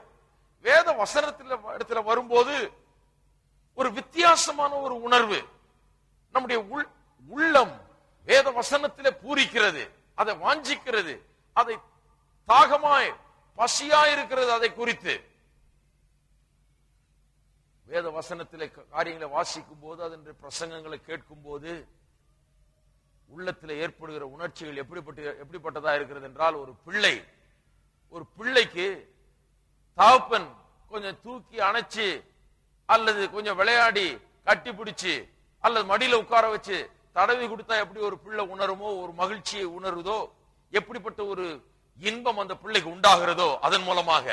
வேத வசனத்தில் வரும்போது ஒரு வித்தியாசமான ஒரு உணர்வு நம்முடைய உள்ளம் வேத வசனத்திலே பூரிக்கிறது, அதை வாஞ்சிக்கிறது, அதை தாகமாய் பசியாய் இருக்கிறது. அதை குறித்து வேத வசனத்திலே காரியங்களை வாசிக்கும் போது, அதனுடைய பிரசங்கங்களை கேட்கும் போது உள்ளத்தில் ஏற்படுகிற உணர்ச்சிகள் எப்படிப்பட்டதா இருக்கிறது என்றால், ஒரு பிள்ளைக்கு தகப்பன் கொஞ்சம் தூக்கி அணைச்சு அல்லது கொஞ்சம் விளையாடி கட்டி பிடிச்சு அல்லது மடியில உட்கார வச்சு தடவி கொடுத்தா எப்படி ஒரு பிள்ளை உணருமோ, ஒரு மகிழ்ச்சியை உணருதோ, எப்படிப்பட்ட ஒரு இன்பம் அந்த பிள்ளைக்கு உண்டாகிறதோ, அதன் மூலமாக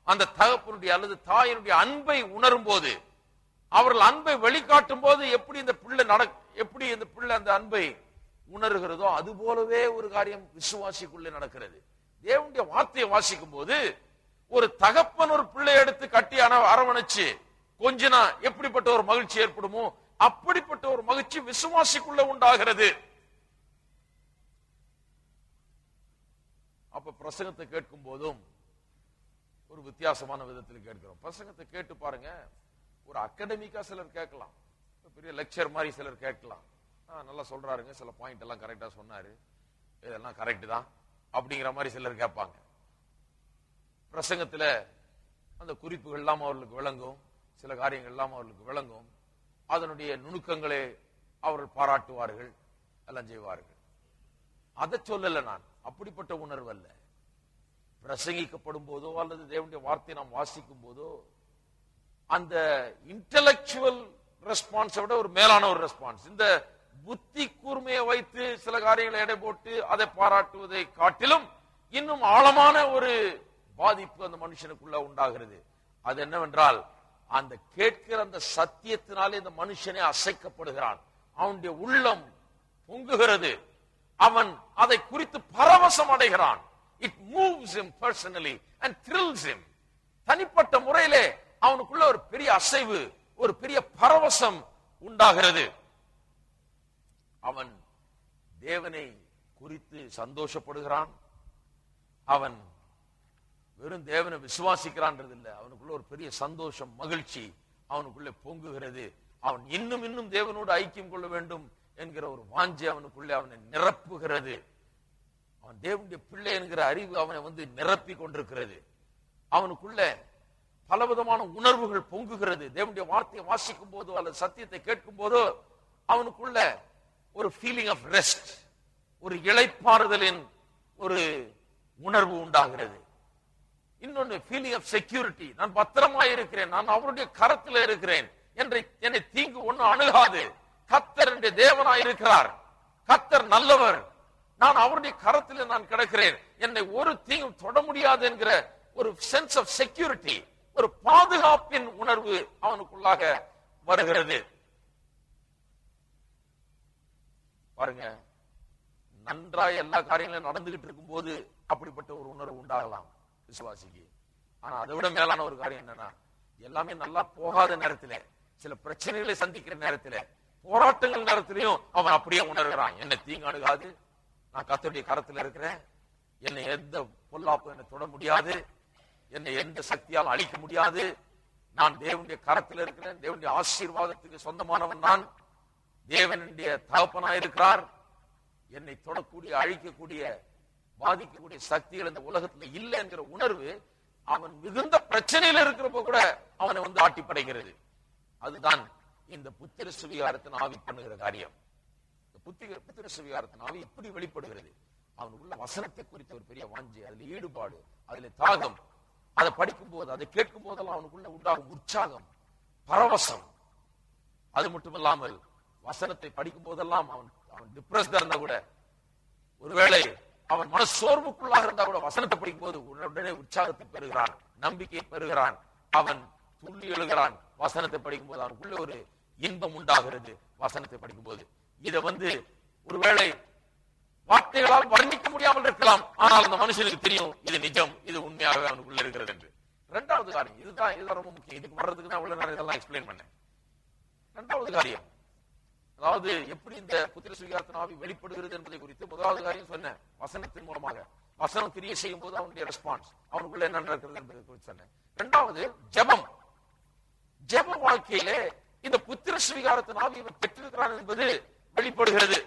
அந்த தகப்பனுடைய அல்லது தாயினுடைய அன்பை உணரும் போது, அவர்கள் அன்பை வெளிக்காட்டும் போது எப்படி இந்த பிள்ளை அந்த அன்பை உணர்கிறதோ, அது போலவே ஒரு காரியம் விசுவாசிக்குள்ளே நடக்கிறது. தேவனுடைய வார்த்தையை வாசிக்கும் போது ஒரு தகப்பன் ஒரு பிள்ளை எடுத்து கட்டி அரவணைச்சு கொஞ்சனா எப்படிப்பட்ட ஒரு மகிழ்ச்சி ஏற்படுமோ, அப்படிப்பட்ட ஒரு மகிழ்ச்சி விசுவாசிக்குள்ள உண்டாகிறது. அப்ப பிரசங்கத்தை கேட்கும் போதும் ஒரு வித்தியாசமான விதத்தில் கேட்கிறோம். பிரசங்கத்தை கேட்டு பாருங்க, ஒரு அகாடமிக்கா சிலர் கேட்கலாம், பெரிய லெக்சர் மாதிரி சிலர் கேட்கலாம். நல்லா சொல்றாருங்க, சில பாயிண்ட் எல்லாம் கரெக்டா சொன்னாரு, இதெல்லாம் கரெக்ட் தான் அப்படிங்கிற மாதிரி சிலர் கேட்பாங்க. பிரசங்கத்துல அந்த குறிப்புகள் எல்லாம் அவர்களுக்கு விளங்கும், சில காரியங்கள் எல்லாம் அவர்களுக்கு விளங்கும், அதனுடைய நுணுக்கங்களை அவர்கள் பாராட்டுவார்கள், எல்லாம் செய்வார்கள். அதை சொல்லல நான், அப்படிப்பட்ட உணர்வு அல்ல. பிரசங்கிக்கப்படும் போதோ அல்லது தேவனுடைய வார்த்தையை நாம் வாசிக்கும் போதோ அந்த இன்டெலக்சுவல் ரெஸ்பான்ஸை விட ஒரு மேலான ஒரு ரெஸ்பான்ஸ், இந்த புத்தி கூர்மையை வைத்து சில காரியங்களை எடை போட்டு அதை பாராட்டுவதை காட்டிலும் இன்னும் ஆழமான ஒரு பாதிப்பு அந்த மனுஷனுக்குள்ள உண்டாகிறது. அது என்னவென்றால், அந்த கேட்கிற அந்த சத்தியத்தினாலே இந்த மனுஷனே அசைக்கப்படுகிறான், அவனுடைய உள்ளம் பொங்குகிறது, அவன் அதை குறித்து பரவசம் அடைகிறான். It moves him personally and thrills him. தனிப்பட்ட முறையிலே அவனுக்குள்ள ஒரு பெரிய அசைவு, ஒரு பெரிய பரவசம் உண்டாகிறது. அவன் தேவனை குறித்து சந்தோஷப்படுகிறான். அவன் வெறும் தேவனை விசுவாசிக்கிறான்றது இல்லை, அவனுக்குள்ள ஒரு பெரிய சந்தோஷம், மகிழ்ச்சி அவனுக்குள்ளே பொங்குகிறது. அவன் இன்னும் இன்னும் தேவனோடு ஐக்கியம் கொள்ள வேண்டும் என்கிற ஒரு வாஞ்சை அவனுக்குள்ளே அவனை நிரப்புகிறது. அவன் தேவனுடைய பிள்ளை என்கிற அறிவு அவனை நிரப்பி கொண்டிருக்கிறது. அவனுக்குள்ள பலவிதமான உணர்வுகள் பொங்குகிறது. தேவனுடைய வார்த்தையை வாசிக்கும் போதோ அல்லது சத்தியத்தை கேட்கும் போதோ அவனுக்குள்ள ஒரு ஃபீலிங் ஆஃப் ரெஸ்ட், ஒரு இளைப்பாறுதலின் ஒரு உணர்வு உண்டாகிறது. இன்னொன்று ஃபீலிங் ஆஃப் செக்யூரிட்டி, நான் பத்திரமா இருக்கிறேன், நான் அவருடைய கரத்தில் இருக்கிறேன், என்னை தீங்கு ஒண்ணு அணுகாது, கர்த்தர் என்னுடைய தேவனாய் இருக்கிறார், கர்த்தர் நல்லவர், நான் அவருடைய கரத்தில் நான் கிடக்கிறேன், என்னை ஒரு தீங்கும் தொட முடியாது என்கிற ஒரு சென்ஸ் ஆஃப் செக்யூரிட்டி, ஒரு பாதுகாப்பின் உணர்வு அவனுக்குள்ளாக வருகிறது. பாருங்க, நன்றாய் எல்லா காரியங்களும் நடந்துகிட்டு இருக்கும் போது அப்படிப்பட்ட ஒரு உணர்வு உண்டாகலாம் விசுவாசிக்கு. ஆனா அதை விட மேலான ஒரு காரியம் என்னன்னா, எல்லாமே நல்லா போகாத நேரத்துல, சில பிரச்சனைகளை சந்திக்கிற நேரத்துல, போராட்டங்கள் நேரத்திலையும் அவன் அப்படியே உணர்கிறான், என்னை தீங்கு அணுகாது, நான் கர்த்தருடைய கரத்தில் இருக்கிறேன், என்னை எந்த பொல்லாப்பும் என்னை தொட முடியாது, என்னை எந்த சக்தியால் அழிக்க முடியாது, நான் தேவனுடைய கரத்தில் இருக்கிறேன், தேவனுடைய ஆசீர்வாதத்துக்கு சொந்தமானவன், நான் தேவனுடைய தகப்பனாய் இருக்கிறார், என்னை தொடக்கூடிய அழிக்கக்கூடிய பாதிக்கக்கூடிய சக்திகள் இந்த உலகத்துல இல்லை என்கிற உணர்வு அவன் மிகுந்த பிரச்சனையில் இருக்கிறப்ப கூட அவனை ஆட்டி படைக்கிறது. அதுதான் இந்த புத்திர சுவிகாரத்தின் ஆவி பண்ணுகிற காரியம். புத்திர சுவிகாரத்தின் ஆவி எப்படி வெளிப்படுகிறது? அவனுக்குள்ள வசனத்தை குறித்த ஒரு பெரிய வாஞ்சை, அதுல ஈடுபாடு, அதுல தாகம், அதை படிக்கும் போது அதை கேட்கும் போதெல்லாம் அவனுக்குள்ள உண்டாகும் உற்சாகம், பரவசம். அது மட்டுமல்லாமல் வசனத்தை படிக்கும் போதெல்லாம் அவன் டிப்ரெஸ்டா இருந்தா கூட, ஒருவேளை அவன் மனசோர்வுக்குள்ளாக இருந்தா கூட வசனத்தை படிக்கும் போது உடனே உற்சாகத்தை பெறுகிறான், நம்பிக்கையை பெறுகிறான், அவன் துள்ளி எழுகிறான். வசனத்தை படிக்கும் போது அவனுக்குள்ள ஒரு இன்பம் உண்டாகிறது. வசனத்தை படிக்கும் போது இதை ஒருவேளை வார்த்தைகளால் வர்ணிக்க முடியாமல் இருக்கலாம், ஆனால் அந்த மனுஷனுக்கு தெரியும் இது நிஜம், இது உண்மையாகவே அவனுக்குள்ள இருக்கிறது என்று. இரண்டாவது காரியம், இதுதான் ரொம்ப முக்கியம். இதுக்கு வர்றதுக்கு தான் இவ்வளவு நேரம் இதெல்லாம் எக்ஸ்பிளைன் பண்ணேன். இரண்டாவது காரியம், அதாவது எப்படி இந்த புத்திர சுவிகாரத்தின் ஆவி வெளிப்படுகிறது என்பதை குறித்து முதலாவது காரியம் சொன்னேன், வசனத்தின் மூலமாக. வசனம் கிரியை செய்யும் போது அவனுடைய ரெஸ்பான்ஸ், அவனுக்குள்ள என்ன நடக்கிறது என்பதை குறித்து சொன்னேன். இரண்டாவது ஜெபம். ஜெப வாழ்க்கையிலே இந்த புத்திர சுவிகாரத்தின் ஆவி இவன் பெற்றிருக்கிறான் என்பது வெளிப்படுகிறது.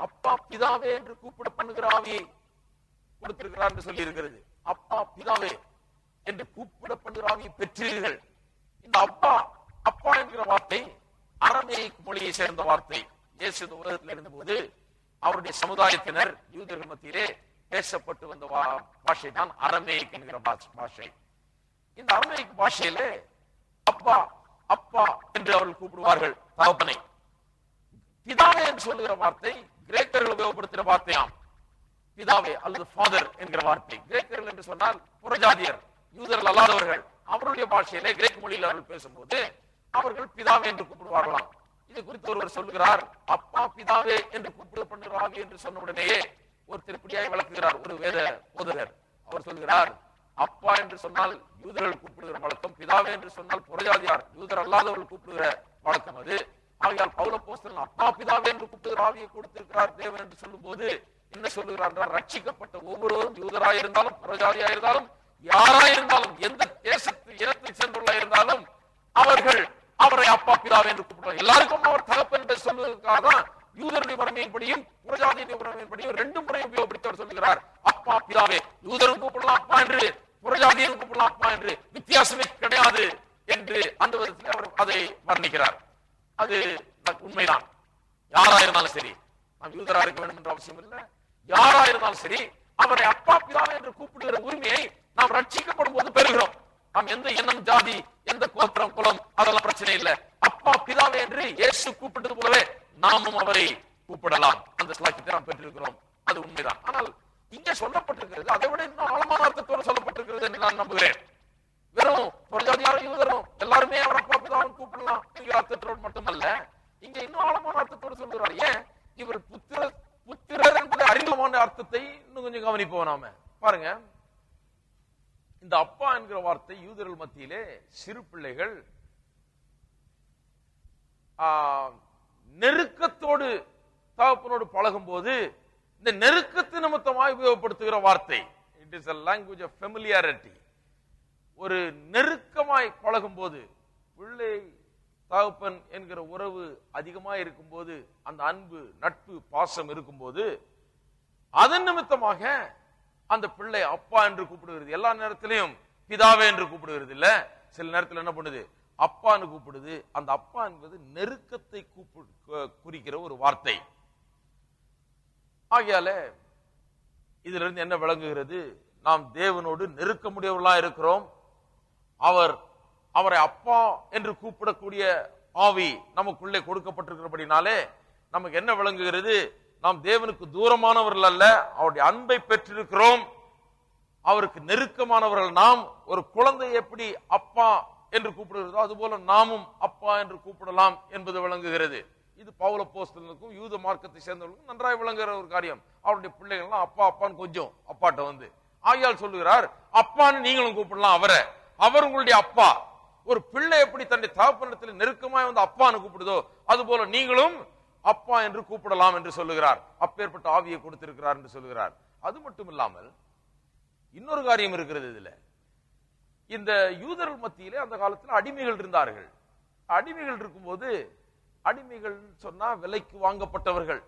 அப்பா பிதாவே என்று கூப்பிட பண்ணுகிற ஆவியை கொடுத்திருக்கிறார் என்று சொல்லி இருக்கிறது. அப்பா பிதாவே என்று கூப்பிட பண்ணுகிற ஆவியை பெற்றீர்கள். இந்த அப்பா அப்பா என்கிற வார்த்தை அரமேயிக் மொழியை சேர்ந்த வார்த்தை. இயேசு இந்த உலகத்தில் இருந்தபோது அவருடைய சமுதாயத்தினர் யூதர்கள் மத்தியிலே பேசப்பட்டு வந்த பாஷை தான் அரமேயிக் என்கிற பாஷை. இந்த அரமேயிக் பாஷையிலே அப்பா அப்பா என்று அவர்கள் கூப்பிடுவார்கள் தகப்பனை. பிதாவே என்று சொல்லுகிற வார்த்தை கிரேக்கர்கள் உபயோகப்படுத்துகிற வார்த்தையாம். பிதாவே அல்லது ஃபாதர் என்கிற வார்த்தை கிரேக்கர்கள் என்று சொன்னால் புறஜாதியர், யூதர்கள் அல்லாதவர்கள். அவருடைய பாஷையிலே கிரேக் மொழியில் அவர்கள் பேசும்போது அவர்கள் பிதாவே என்று கூப்பிடுவார்களாம். இது குறித்து ஒருவர் சொல்லுகிறார், அப்பா பிதாவே என்று கூப்பிடப்படுகிறார்கள் என்று சொன்ன உடனேயே ஒரு திருப்படியாய் விளக்குகிறார் ஒரு வேத போதகர். அவர் சொல்கிறார், அப்பா என்று சொன்னால் யூதர்கள் கூப்பிடுகிற வழக்கம், பிதாவே என்று சொன்னால் புறஜாதியார் யூதர் அல்லாதவர்கள் கூப்பிடுகிற வழக்கம் அது. ஆகையால் பவுல் அப்போஸ்தலன் அப்பா பிதாவே என்று கூப்பிடுகிற ஆவியை கொடுத்திருக்கிறார் தேவன் என்று சொல்லும் போது என்ன சொல்லுகிறார் என்றால், ரட்சிக்கப்பட்ட ஒவ்வொருவரும் யூதராயிருந்தாலும் புறஜாதியாயிருந்தாலும் யாராயிருந்தாலும் எந்த தேசத்து இனத்தில் சென்றுள்ளாயிருந்தாலும் அவர்கள் அவரை அப்பா பிதாவே என்று கூப்பிடுவார். எல்லாருக்கும் அவர் தகப்பன் என்று சொல்வதற்காக தான் யூதருடைய முறைமையின்படியும் புறஜாதியுடைய முறைமையின்படியும் 2 முறை உபயோகப்படுத்தி அவர் சொல்லுகிறார், அப்பா பிதாவே. யூதரும் கூப்பிடலாம் அப்பா என்று, புறஜாதியும் கூப்பிடலாம் அப்பா என்று, வித்தியாசமே கிடையாது என்று அந்த விதத்தில் அவர் அதை வர்ணிக்கிறார். அது உண்மைதான். யாராயிருந்தாலும் சரி, நாம் யூதரா இருக்க வேண்டும் என்ற அவசியம் இல்லை. யாராயிருந்தாலும் சரி அவரை அப்பா பிதாவே என்று கூப்பிடுகிற உரிமையை நாம் ரட்சிக்கப்படும் போது பெறுகிறோம். நாம் எந்த இனம், ஜாதி, எந்த கோத்திரம், குலம் அதெல்லாம் பிரச்சனை இல்லை. அப்பா பிதாவே என்று இயேசு கூப்பிட்டது போலவே நாமும் அவரை கூப்பிடலாம். அந்த ஸ்லாக்கியத்தை நாம் பெற்றிருக்கிறோம். அது உண்மைதான். ஆனால் இங்கே சொல்லப்பட்டிருக்கிறது அதை விட இன்னும் ஆழமான அர்த்தத்தோடு சொல்லப்பட்டிருக்கிறது என்று நான் நம்புகிறேன். வெறும் புறஜாதியாரும் யூதரும் எல்லாருமே அவர் அப்பா பிதாவை கூப்பிடலாம் என்கிற அர்த்தத்தோடு மட்டுமல்ல, இங்க இன்னும் ஆழமான அர்த்தத்தோடு சொல்கிறார். ஏன் இவர் புத்திரர் என்பது அறிமுகமான அர்த்தத்தை இன்னும் கொஞ்சம் கவனிப்போம். நாம பாருங்க, இந்த அப்பா என்கிற வார்த்தை யூதர்கள் மத்தியிலே சிறு பிள்ளைகள் நெருக்கத்தோடு தகப்பனோடு பழகும் போது இந்த நெருக்கத்து நிமித்தமாக உபயோகப்படுத்துகிற வார்த்தை. It is a language of familiarity. ஒரு நெருக்கமாய் பழகும் போது, பிள்ளை தகப்பன் என்கிற உறவு அதிகமாக இருக்கும் போது, அந்த அன்பு, நட்பு, பாசம் இருக்கும் போது அதன் நிமித்தமாக அந்த பிள்ளை அப்பா என்று கூப்பிடுகிறது. எல்லா நேரத்திலையும் பிதாவே என்று கூப்பிடுகிறது இல்ல. சில நேரத்தில் என்ன பண்ணுது, அப்பான்னு கூப்பிடுது. அந்த அப்பா என்பது நெருக்கத்தை குறிக்கிற ஒரு வார்த்தை. ஆகையால இதுல இருந்து என்ன விளங்குகிறது, நாம் தேவனோடு நெருக்க முடியவர்களா இருக்கிறோம். அவரை அப்பா என்று கூப்பிடக்கூடிய ஆவி நமக்குள்ளே கொடுக்கப்பட்டிருக்கிறபடினாலே நமக்கு என்ன விளங்குகிறது, நாம் தேவனுக்கு தூரமானவர்கள் அல்ல, அவருடைய அன்பை பெற்றிருக்கிறோம், அவருக்கு நெருக்கமானவர்கள். நாம் ஒரு குழந்தை எப்படி அப்பா என்று கூப்பிடுகிறதோ அதுபோல நாமும் அப்பா என்று கூப்பிடலாம் என்பது விளங்குகிறது. இது பவுல் அப்போஸ்தலனுக்கும் யூத மார்க்கத்தை சேர்ந்தவர்களுக்கும் நன்றாய் விளங்குகிற ஒரு காரியம். அவருடைய பிள்ளைகள்லாம் அப்பா அப்பான்னு கொஞ்சம் அப்பாட்ட வந்து ஆகையால் சொல்லுகிறார், அப்பான்னு நீங்களும் கூப்பிடலாம் அவரை, அவர் உங்களுடைய அப்பா. ஒரு பிள்ளை எப்படி தன்னுடைய தகப்பனிடத்தில் நெருக்கமாய் வந்து அப்பான்னு கூப்பிடுதோ அதுபோல நீங்களும் அப்பா என்று கூப்பிடலாம் என்று சொல்லுகிறார். அப்பேற்பட்ட ஆவியை கொடுத்திருக்கிறார் என்று சொல்லுகிறார். அது மட்டும் இல்லாமல் இன்னொரு காரியம் இருக்கிறது. இதுல இந்த யூதர்கள் மத்தியிலே அந்த காலத்தில் அடிமைகள் இருந்தார்கள். அடிமைகள் இருக்கும்போது, அடிமைகள் சொன்னா விலைக்கு வாங்கப்பட்டவர்கள்.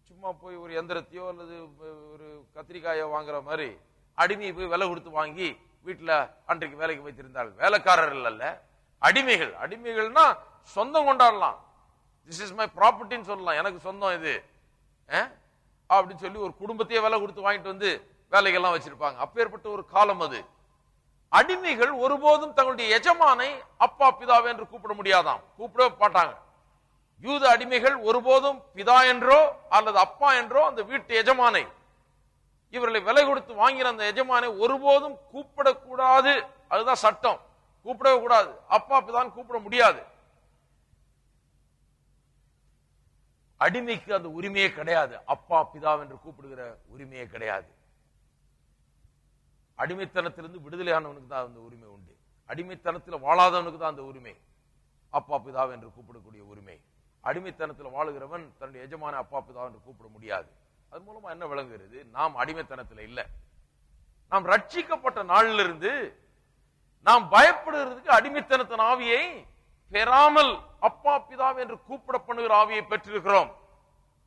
சும்மா போய் ஒரு எந்திரத்தையோ அல்லது ஒரு கத்திரிக்காயோ வாங்குற மாதிரி அடிமையை போய் விலை கொடுத்து வாங்கி வீட்டுல அன்றைக்கு வேலைக்கு வைத்திருந்தார்கள். வேலைக்காரர்கள் அல்ல, அடிமைகள். அடிமைகள்னா சொந்தம் கொண்டாடலாம். திஸ் இஸ் மை ப்ராப்பர்ட்டின்னு சொல்லலாம், எனக்கு சொந்தம் இது அப்படின்னு சொல்லி ஒரு குடும்பத்தையே விலை கொடுத்து வாங்கிட்டு வந்து வேலைகள்லாம் வச்சிருப்பாங்க. அப்பேற்பட்ட ஒரு காலம் அது. அடிமைகள் ஒருபோதும் தங்களுடைய எஜமானை அப்பா பிதாவே என்று கூப்பிட முடியாதாம், கூப்பிடவே மாட்டாங்க. யூத அடிமைகள் ஒருபோதும் பிதா என்றோ அல்லது அப்பா என்றோ அந்த வீட்டு எஜமானை, இவர்களை விலை கொடுத்து வாங்கின அந்த எஜமானை ஒருபோதும் கூப்பிடக்கூடாது. அதுதான் சட்டம். கூப்பிடவே கூடாது, அப்பா பிதான் கூப்பிட முடியாது. அடிமைக்கு அந்த உரிமையே கிடையாது, அப்பா பிதா என்று கூப்பிடுகிற உரிமையே கிடையாது. அடிமைத்தனத்திலிருந்து விடுதலையானவனுக்கு தான் அந்த உரிமை உண்டு. அடிமைத்தனத்தில் வாழாதவனுக்கு தான் அந்த உரிமை, அப்பா பிதா என்று கூப்பிடக்கூடிய உரிமை. அடிமைத்தனத்தில் வாழுகிறவன் தன்னுடைய எஜமான அப்பா பிதா என்று கூப்பிட முடியாது. அது மூலமா என்ன விளங்குகிறது, நாம் அடிமைத்தனத்தில் இல்லை. நாம் ரட்சிக்கப்பட்ட நாளிலிருந்து நாம் பயப்படுகிறதுக்கு அடிமைத்தனத்தின் ஆவியை பெறாமல் அப்பா பிதா என்று கூப்பிட பண்ணுகிற ஆவியை பெற்றிருக்கிறோம்.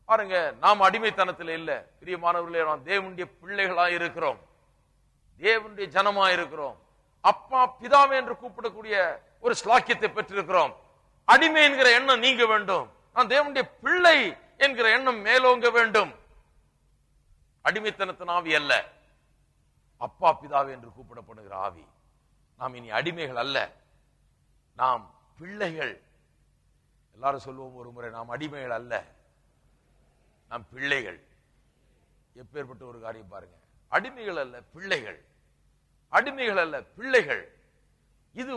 பாருங்க, நாம் அடிமைத்தனத்தில் இல்லை பிரியமானவர்களே, நாம் தேவனுடைய பிள்ளைகளா இருக்கிறோம், தேவனுடைய ஜனமா இருக்கிறோம். அப்பா பிதாவே என்று கூப்பிடக்கூடிய ஒரு ஸ்லாக்கியத்தை பெற்றிருக்கிறோம். அடிமை என்கிற எண்ணம் நீங்க வேண்டும், நான் தேவனுடைய பிள்ளை என்கிற எண்ணம் மேலோங்க வேண்டும். அடிமைத்தனத்தின் ஆவி அல்ல, அப்பா பிதாவே என்று கூப்பிடப்படுகிற ஆவி. நாம் இனி அடிமைகள் அல்ல, நாம் பிள்ளைகள். எல்லாரும் சொல்லுவோம் ஒரு முறை, நாம் அடிமைகள் அல்ல, நாம் பிள்ளைகள். எப்பேற்பட்ட ஒரு காரியம் பாருங்க. அடிமைகள் அல்ல பிள்ளைகள், அடிமைகள் அல்ல பிள்ளைகள். இது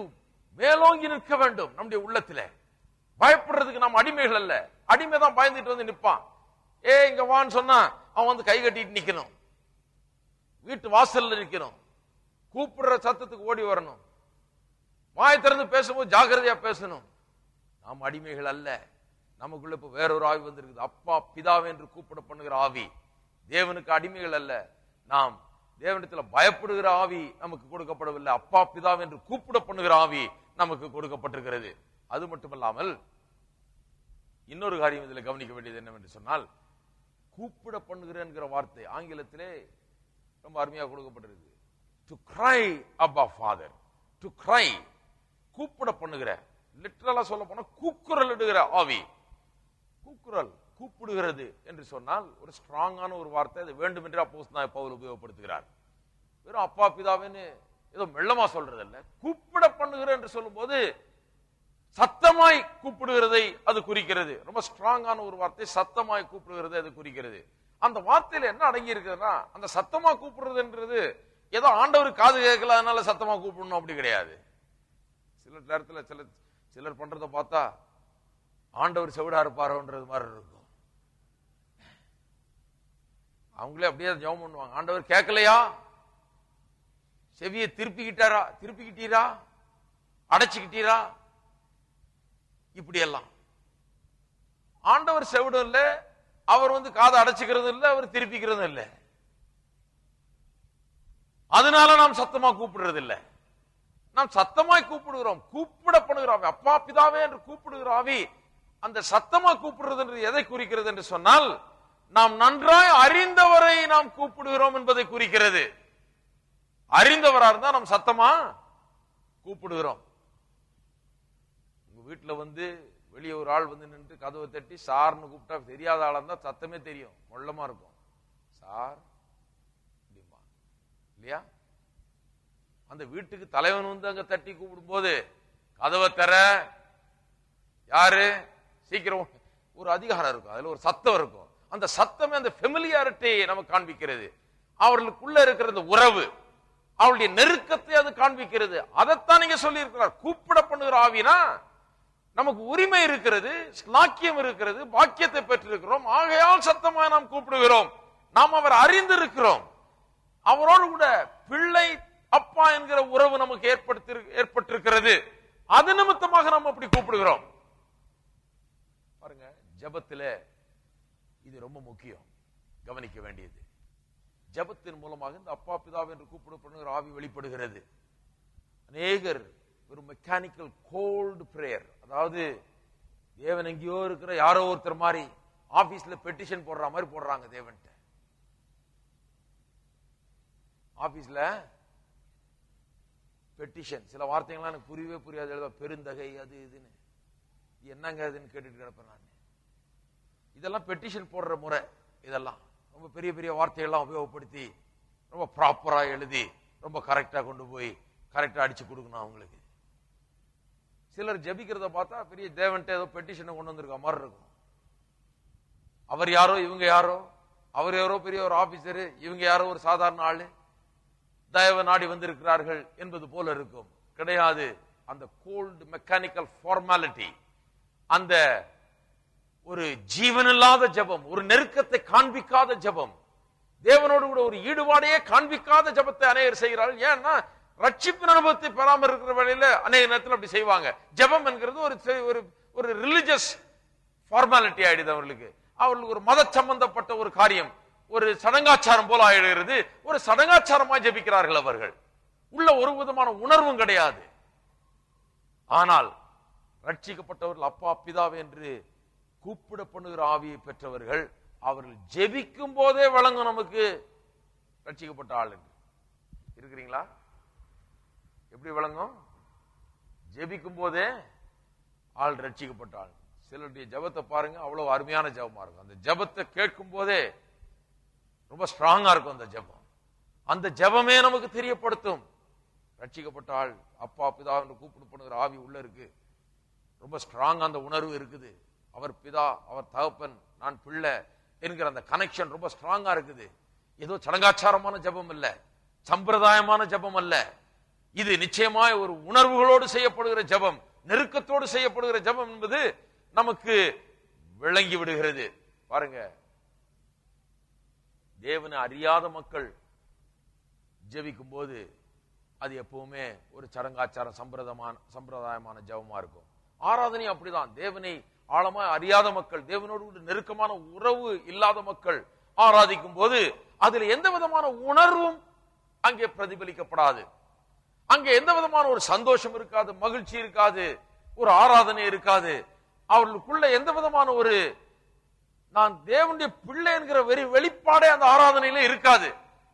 மேலோங்கி நிற்க வேண்டும் நம்முடைய உள்ளத்துல. பயப்படுறதுக்கு நாம் அடிமைகள் அல்ல. அடிமைதான் பயந்துட்டு வந்து நிற்பான். இங்க வான்னு சொன்னா அவன் வந்து கை கட்டிட்டு நிக்கணும், வீட்டு வாசல்ல நிக்கணும், கூப்பிடுற சத்தத்துக்கு ஓடி வரணும், வாய் திறந்து பேசும்போது ஜாக்கிரதையா பேசணும். நாம் அடிமைகள் அல்ல. நமக்குள்ள இப்ப வேறொரு ஆவி வந்திருக்குது, அப்பா பிதாவே என்று கூப்பிட பண்ணுகிற ஆவி. தேவனுக்கு அடிமைகள் அல்ல நாம். தேவனிடத்துல பயப்படுகிற ஆவி நமக்கு கொடுக்கப்படவில்லை, அப்பா பிதாவே என்று கூப்பிட பண்ணுகிற ஆவி நமக்கு கொடுக்கப்பட்டிருக்கிறது. அது மட்டுமல்லாமல் இன்னொரு காரியம் இதில் கவனிக்க வேண்டியது என்னவென்று சொன்னால், கூப்பிட பண்ணுகிற வார்த்தை ஆங்கிலத்திலே ரொம்ப அருமையாக கொடுக்கப்பட்டிருக்கு. டு கிரை அப்பா ஃபாதர், டு கிரை, கூப்பிட பண்ணுகிற, லிட்டரலா சொல்ல போனா கூக்குரல் இடுகிற ஆவி. கூக்குரல், கூப்பிடுகிறது என்று சொன்னால் ஒரு ஸ்ட்ராங்கான ஒரு வார்த்தை. அது வேண்டும் என்று அப்போஸ்தலனாகிய பவுல் உபயோகப்படுத்துகிறார். வெறும் அப்பா பிதாவேன்னு ஏதோ மெல்லமா சொல்றது அல்ல. கூப்பிட பண்ணுகிற என்று சொல்லும் போது சத்தமாய் கூப்பிடுகிறதை அது குறிக்கிறது. ரொம்ப ஸ்ட்ராங்கான ஒரு வார்த்தை, சத்தமாய் கூப்பிடுகிறதை அது குறிக்கிறது. அந்த வார்த்தையில என்ன அடங்கி இருக்குதுன்னா, அந்த சத்தமா கூப்பிடுறதுன்றது ஏதோ ஆண்டவர் காது கேட்கல அதனால சத்தமா கூப்பிடணும் அப்படி கிடையாது. சில நேரத்தில் சிலர் பண்றதை பார்த்தா ஆண்டவர் செவிடா இருப்பாரோன்றது மாதிரி இருக்கும். அவங்களே அப்படியே ஜெபம் பண்ணுவாங்க, ஆண்டவர் கேட்கலையா, செவியை திருப்பிக்கிட்டீரா, அடைச்சுக்கிட்டீரா, இப்படி எல்லாம். ஆண்டவர் செவிடும் இல்ல, அவர் வந்து காதை அடைச்சுக்கிறது இல்ல, அவர் திருப்பிக்கிறதும் இல்ல. அதனால நாம் சத்தமா கூப்பிடுறது இல்ல. நாம் சத்தமாய் கூப்பிடுகிறோம், கூப்பிட பண்ணுகிறோம். அப்பா பிதாவே என்று கூப்பிடுகிற ஆவி அந்த சத்தமா கூப்பிடுறது என்று எதை குறிக்கிறது என்று சொன்னால், நாம் நன்றாய் அறிந்தவரை நாம் கூப்பிடுகிறோம் என்பதை குறிக்கிறது. அறிந்தவரா இருந்தா நாம் சத்தமா கூப்பிடுகிறோம். உங்க வீட்டுல வந்து வெளியே ஒரு ஆள் வந்து நின்று கதவை தட்டி சார்னு கூப்பிட்டா தெரியாத ஆளா இருந்தா சத்தமே தெரியும், மொள்ளமா இருக்கும். சார் அப்படிமா இல்லையா? அந்த வீட்டுக்கு தலைவன் வந்து அங்க தட்டி கூப்பிடும் போது கதவை தர, யாரு சீக்கிரம், ஒரு அதிகாரம் இருக்கும், அதுல ஒரு சத்தம் இருக்கும். அந்த சத்தமே அந்த ஃபெமிலியாரிட்டியை நமக்கு காண்பிக்கிறது. அவர்களுக்குள்ள இருக்கிற அந்த உறவு, அவளுடைய நெருக்கத்தை அது காண்பிக்கிறது. அதைத்தான் நீங்க சொல்லி இருக்கிறார். கூப்பிட பண்ணுகிற ஆவினா நமக்கு உரிமை இருக்கிறது, ஸ்லாக்கியம் இருக்கிறது, பாக்கியத்தை பெற்றிருக்கிறோம். ஆகையால் சத்தமாக நாம் கூப்பிடுகிறோம். நாம் அவர் அறிந்திருக்கிறோம். அவரோடு கூட பிள்ளை அப்பா என்கிற உறவு நமக்கு ஏற்பட்டிருக்கிறது. அது நிமித்தமாக நாம் அப்படி கூப்பிடுகிறோம். பாருங்க, ஜெபத்தில இது ரொம்ப முக்கியம், கவனிக்க வேண்டியது. ஜெபத்தின் மூலமாக இந்த அப்பா பிதாவை என்று கூப்பிடப்படுகிற ஆவி வெளிப்படுகிறது. அநேகர் ஒரு மெக்கானிக்கல் கோல்டு பிரேயர், அதாவது தேவன் எங்கேயோ இருக்கிற யாரோ ஒருத்தர் மாதிரி ஆபீஸ்ல பெட்டிஷன் போடுற மாதிரி போடுறாங்க தேவன்ட்ட. ஆபீஸ்ல பெட்டிஷன், சில வார்த்தைகள்லாம் எனக்கு புரியவே புரியாது, எழுத பெருந்தகை அது இதுன்னு என்னங்க அதுன்னு கேட்டுட்டு கிடப்பேன் நான். இதெல்லாம் பெட்டிஷன் போடுற முறை. இதெல்லாம் ரொம்ப பெரிய பெரிய வார்த்தைகள்லாம் உபயோகப்படுத்தி ரொம்ப ப்ராப்பரா எழுதி ரொம்ப கரெக்டா கொண்டு போய் கரெக்டா அடிச்சு கொடுக்கணும் அவங்களுக்கு. சிலர் ஜெபிக்கிறத பார்த்தா பெரிய தேவன்ட்ட ஏதோ பெட்டிஷனை கொண்டு வந்திருக்க மாதிரி இருக்கும். அவர் யாரோ இவங்க யாரோ, அவர் யாரோ பெரிய ஒரு ஆபீசரு, இவங்க யாரோ ஒரு சாதாரண ஆளு, தயவு நாடி வந்திருக்கிறார்கள் என்பது போல இருக்கும். கிடையாது. அந்த கோல்டு மெக்கானிக்கல் ஃபார்மாலிட்டி, அந்த ஒரு ஜீவனில்லாத ஜெபம், ஒரு நெருக்கத்தை காண்பிக்காத ஜெபம், தேவனோடு கூட ஒரு ஈடுபாடையே காண்பிக்காத ஜெபத்தை அநேகர் செய்கிறார்கள். ஏன்னா ரட்சிப்பின் அனுபவத்தை பெறாமல் இருக்கிற வேளையில அநேக நேரத்தில் அப்படி செய்வாங்க. ஜெபம் என்கிறது ஒரு ரிலிஜியஸ் ஃபார்மாலிட்டி ஆயிடுது அவர்களுக்கு. அவர்களுக்கு ஒரு மத சம்பந்தப்பட்ட ஒரு காரியம், ஒரு சடங்காச்சாரம் போல ஆயிடுகிறது. ஒரு சடங்காச்சாரமாய் ஜெபிக்கிறார்கள் அவர்கள். உள்ள ஒரு விதமான உணர்வும் கிடையாது. ஆனால் ரட்சிக்கப்பட்டவர்கள் அப்பா பிதாவே என்று கூப்பிட பண்ணுகிற ஆவியை பெற்றவர்கள், அவர்கள் ஜெபிக்கும் போதே வழங்கும் நமக்கு ரட்சிக்கப்பட்ட ஆள் என்று. இருக்கிறீங்களா? எப்படி வழங்கும்? ஜெபிக்கும் போதே ஆள் ரட்சிக்கப்பட்ட ஆள். சிலருடைய ஜெபத்தை பாருங்க, அவ்வளவு அருமையான ஜெபமா இருக்கும். அந்த ஜெபத்தை கேட்கும் போதே ரொம்ப ஸ்ட்ராங்கா இருக்கும் அந்த ஜெபம். அந்த ஜெபமே நமக்கு தெரியப்படுத்தும் ரட்சிக்கப்பட்ட ஆள் அப்பா பிதா என்று கூப்பிட பண்ணுகிற ஆவி உள்ள இருக்கு. ரொம்ப ஸ்ட்ராங் அந்த உணர்வு இருக்குது. அவர் பிதா, அவர் தகப்பன், நான் பிள்ளை என்கிற அந்த கனெக்ஷன் ரொம்ப ஸ்ட்ராங்கா இருக்குது. ஏதோ சடங்காச்சாரமான ஜெபம் இல்ல, சம்பிரதாயமான ஜெபம் அல்ல. இது நிச்சயமாய் ஒரு உணர்வுகளோடு செய்யப்படுகிற ஜெபம், நெருக்கத்தோடு செய்யப்படுகிற ஜெபம் என்பது நமக்கு விளங்கி விடுகிறது. பாருங்க, தேவனை அறியாத மக்கள் ஜெபிக்கும் போது அது எப்பவுமே ஒரு சடங்காச்சாரம் சம்பிரதாயமான ஜெபமா இருக்கும். ஆராதனை அப்படிதான். தேவனை ஆழமா அறியாத மக்கள், தேவனோடு நெருக்கமான உறவு இல்லாத மக்கள் ஆராதிக்கும் போது அதுல எந்த விதமான உணர்வும் அங்கே பிரதிபலிக்கப்படாது. அங்கே எந்த விதமான ஒரு சந்தோஷம் இருக்காது, மகிழ்ச்சி இருக்காது, ஒரு ஆராதனை இருக்காது. அவர்களுக்குள்ள எந்த விதமான ஒரு நான் தேவனுடைய பிள்ளை என்கிற வெளிப்பாடே அந்த ஆராதனையில இருக்காது.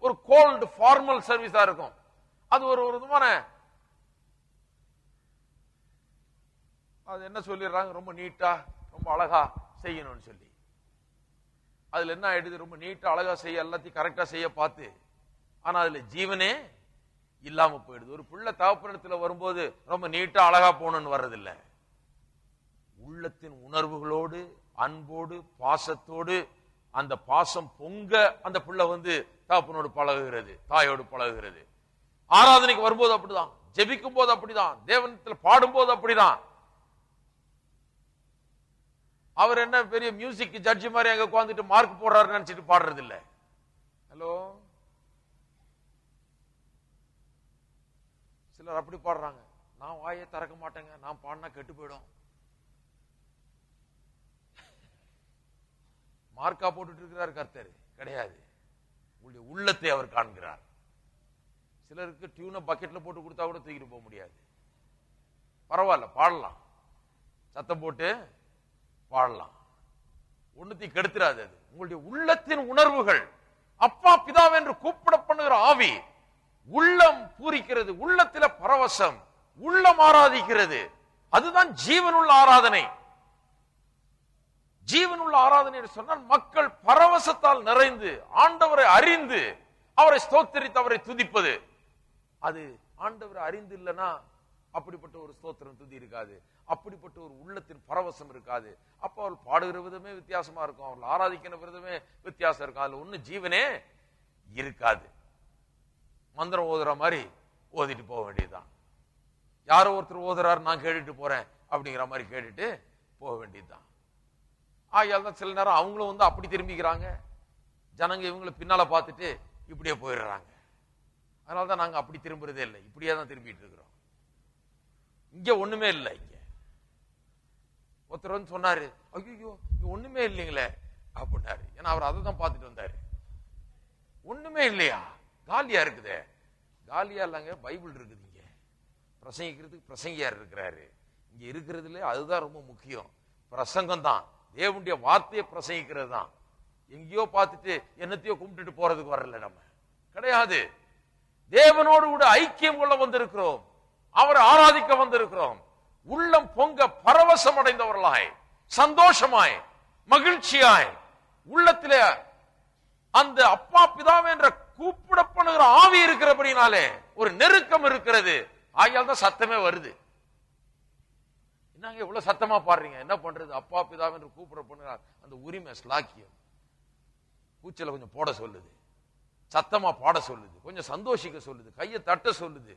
ஒரு கோல்டு ஃபார்மல் சர்வீஸா இருக்கும். அது ஒரு விதமான அது என்ன சொல்லிடுறாங்க, ரொம்ப நீட்டா ரொம்ப அழகா செய்யணும்னு சொல்லி. அதுல என்ன ஆயிடுது, ரொம்ப நீட்டா அழகா செய்ய, எல்லாத்தையும் கரெக்டா செய்ய பார்த்து, ஆனா அதுல ஜீவனே இல்லாம போயிடுது. ஒரு பிள்ளை தகப்பனிடத்துல வரும்போது ரொம்ப நீட்டா அழகா போகணும்னு வர்றதில்ல. உள்ளத்தின் உணர்வுகளோடு, அன்போடு, பாசத்தோடு, அந்த பாசம் பொங்க அந்த பிள்ளை வந்து தகப்பனோடு பழகுகிறது, தாயோடு பழகுகிறது. ஆராதனைக்கு வரும்போது அப்படிதான், ஜெபிக்கும் போது அப்படிதான், தேவனத்தில் பாடும்போது அப்படிதான். அவர் என்ன பெரிய மியூசிக் ஜட்ஜி மாதிரி அங்க உட்கார்ந்துட்டு மார்க் போடுறாரு நினைச்சிட்டு பாடுறது இல்ல. ஹலோ, சிலர் அப்படி பாடுறாங்க, நான் வாயை திறக்க மாட்டேங்க, நான் பாடினா கெட்டு போயிடும். மார்க்கா போட்டுட்டு இருக்கிறார் கர்த்தர் கிடையாது, உங்களுடைய உள்ளத்தை அவர் காண்கிறார். சிலருக்கு டியூனை பக்கெட்ல போட்டு கொடுத்தா கூட தூக்கிட்டு போக முடியாது. பரவாயில்ல, பாடலாம், சத்தம் போட்டு பாடலாம், ஒண்ணுத்தையும் கெடுத்துறாது. அது உங்களுடைய உள்ளத்தின் உணர்வுகள். அப்பா பிதாவை என்று கூப்பிட பண்ணுகிற ஆவி உள்ளம் பூரிக்கிறது, உள்ளத்தில பரவசம், உள்ளம் ஆராதிக்கிறது. அதுதான் ஜீவனுள்ள ஆராதனை. ஜீவனுள்ள ஆராதனை என்று சொன்னால் மக்கள் பரவசத்தால் நிறைந்து ஆண்டவரை அறிந்து அவரை ஸ்தோத்திரித்து அவரை துதிப்பது. அது ஆண்டவரை அறிந்து இல்லைன்னா அப்படிப்பட்ட ஒரு ஸ்தோத்திரம் துதி இருக்காது, அப்படிப்பட்ட ஒரு உள்ளத்தின் பரவசம் இருக்காது. அப்ப அவர்கள் பாடுகிற விதமே வித்தியாசமா இருக்கும், அவர்கள் ஆராதிக்கிற விதமே வித்தியாசம் இருக்கும். அதுல ஒண்ணு ஜீவனே இருக்காது. மந்திரம் ஓதுற மாதிரி ஓதிட்டு போக வேண்டியதுதான். யாரோ ஒருத்தர் ஓதுறாரு, நான் கேட்டுட்டு போறேன் அப்படிங்கிற மாதிரி கேட்டுட்டு போக வேண்டியதுதான். ஆகையால் தான் சில நேரம் அவங்களும் வந்து அப்படி திரும்பிக்கிறாங்க, ஜனங்க இவங்களை பின்னால பார்த்துட்டு இப்படியே போயிடுறாங்க. அதனாலதான் நாங்க அப்படி திரும்புறதே இல்லை, இப்படியே தான் திரும்பிட்டு இருக்கிறோம். இங்க ஒண்ணுமே இல்லை. இங்க ஒருத்தர் வந்து சொன்னாரு, ஐயோ இங்க ஒண்ணுமே இல்லைங்களே அப்படின்னாரு. ஏன்னா அவர் அதை தான் பார்த்துட்டு வந்தாரு. ஒண்ணுமே இல்லையா, காலியா இருக்குதே. காலியா இல்லைங்க, பைபிள் இருக்குது. இங்க பிரசங்கிக்கிறதுக்கு பிரசங்கியார் இருக்கிறாரு. இங்க இருக்கிறதுல அதுதான் ரொம்ப முக்கியம். பிரசங்கம் தான், தேவனுடைய வார்த்தையை பிரசங்கிக்கிறது தான். எங்கேயோ பார்த்துட்டு என்னத்தையோ கும்பிட்டுட்டு போறதுக்கு வரல, நம்ம கிடையாது. தேவனோடு கூட ஐக்கியம் கொள்ள வந்திருக்கிறோம், அவரை ஆராதிக்க வந்திருக்கிறோம். உள்ளம் பொங்க பரவசம் அடைந்தவர்களாய், சந்தோஷமாய், மகிழ்ச்சியாய், உள்ளத்திலே அந்த அப்பா பிதாவே என்ற கூப்பிடப்படுகிற ஆவி இருக்கிறபடினாலே ஒரு நெருக்கம் இருக்கிறது. ஆகையால் தான் சத்தமே வருது. என்னங்க இவ்வளவு சத்தமா பாடுறீங்க, என்ன பண்றது? அப்பா பிதாவே என்று கூப்பிடப்படுகிறார், அந்த உரிமை ஸ்லாக்கியம். கூச்சல கொஞ்சம் போட சொல்லுது, சத்தமா பாட சொல்லுது, கொஞ்சம் சந்தோஷிக்க சொல்லுது, கையை தட்ட சொல்லுது.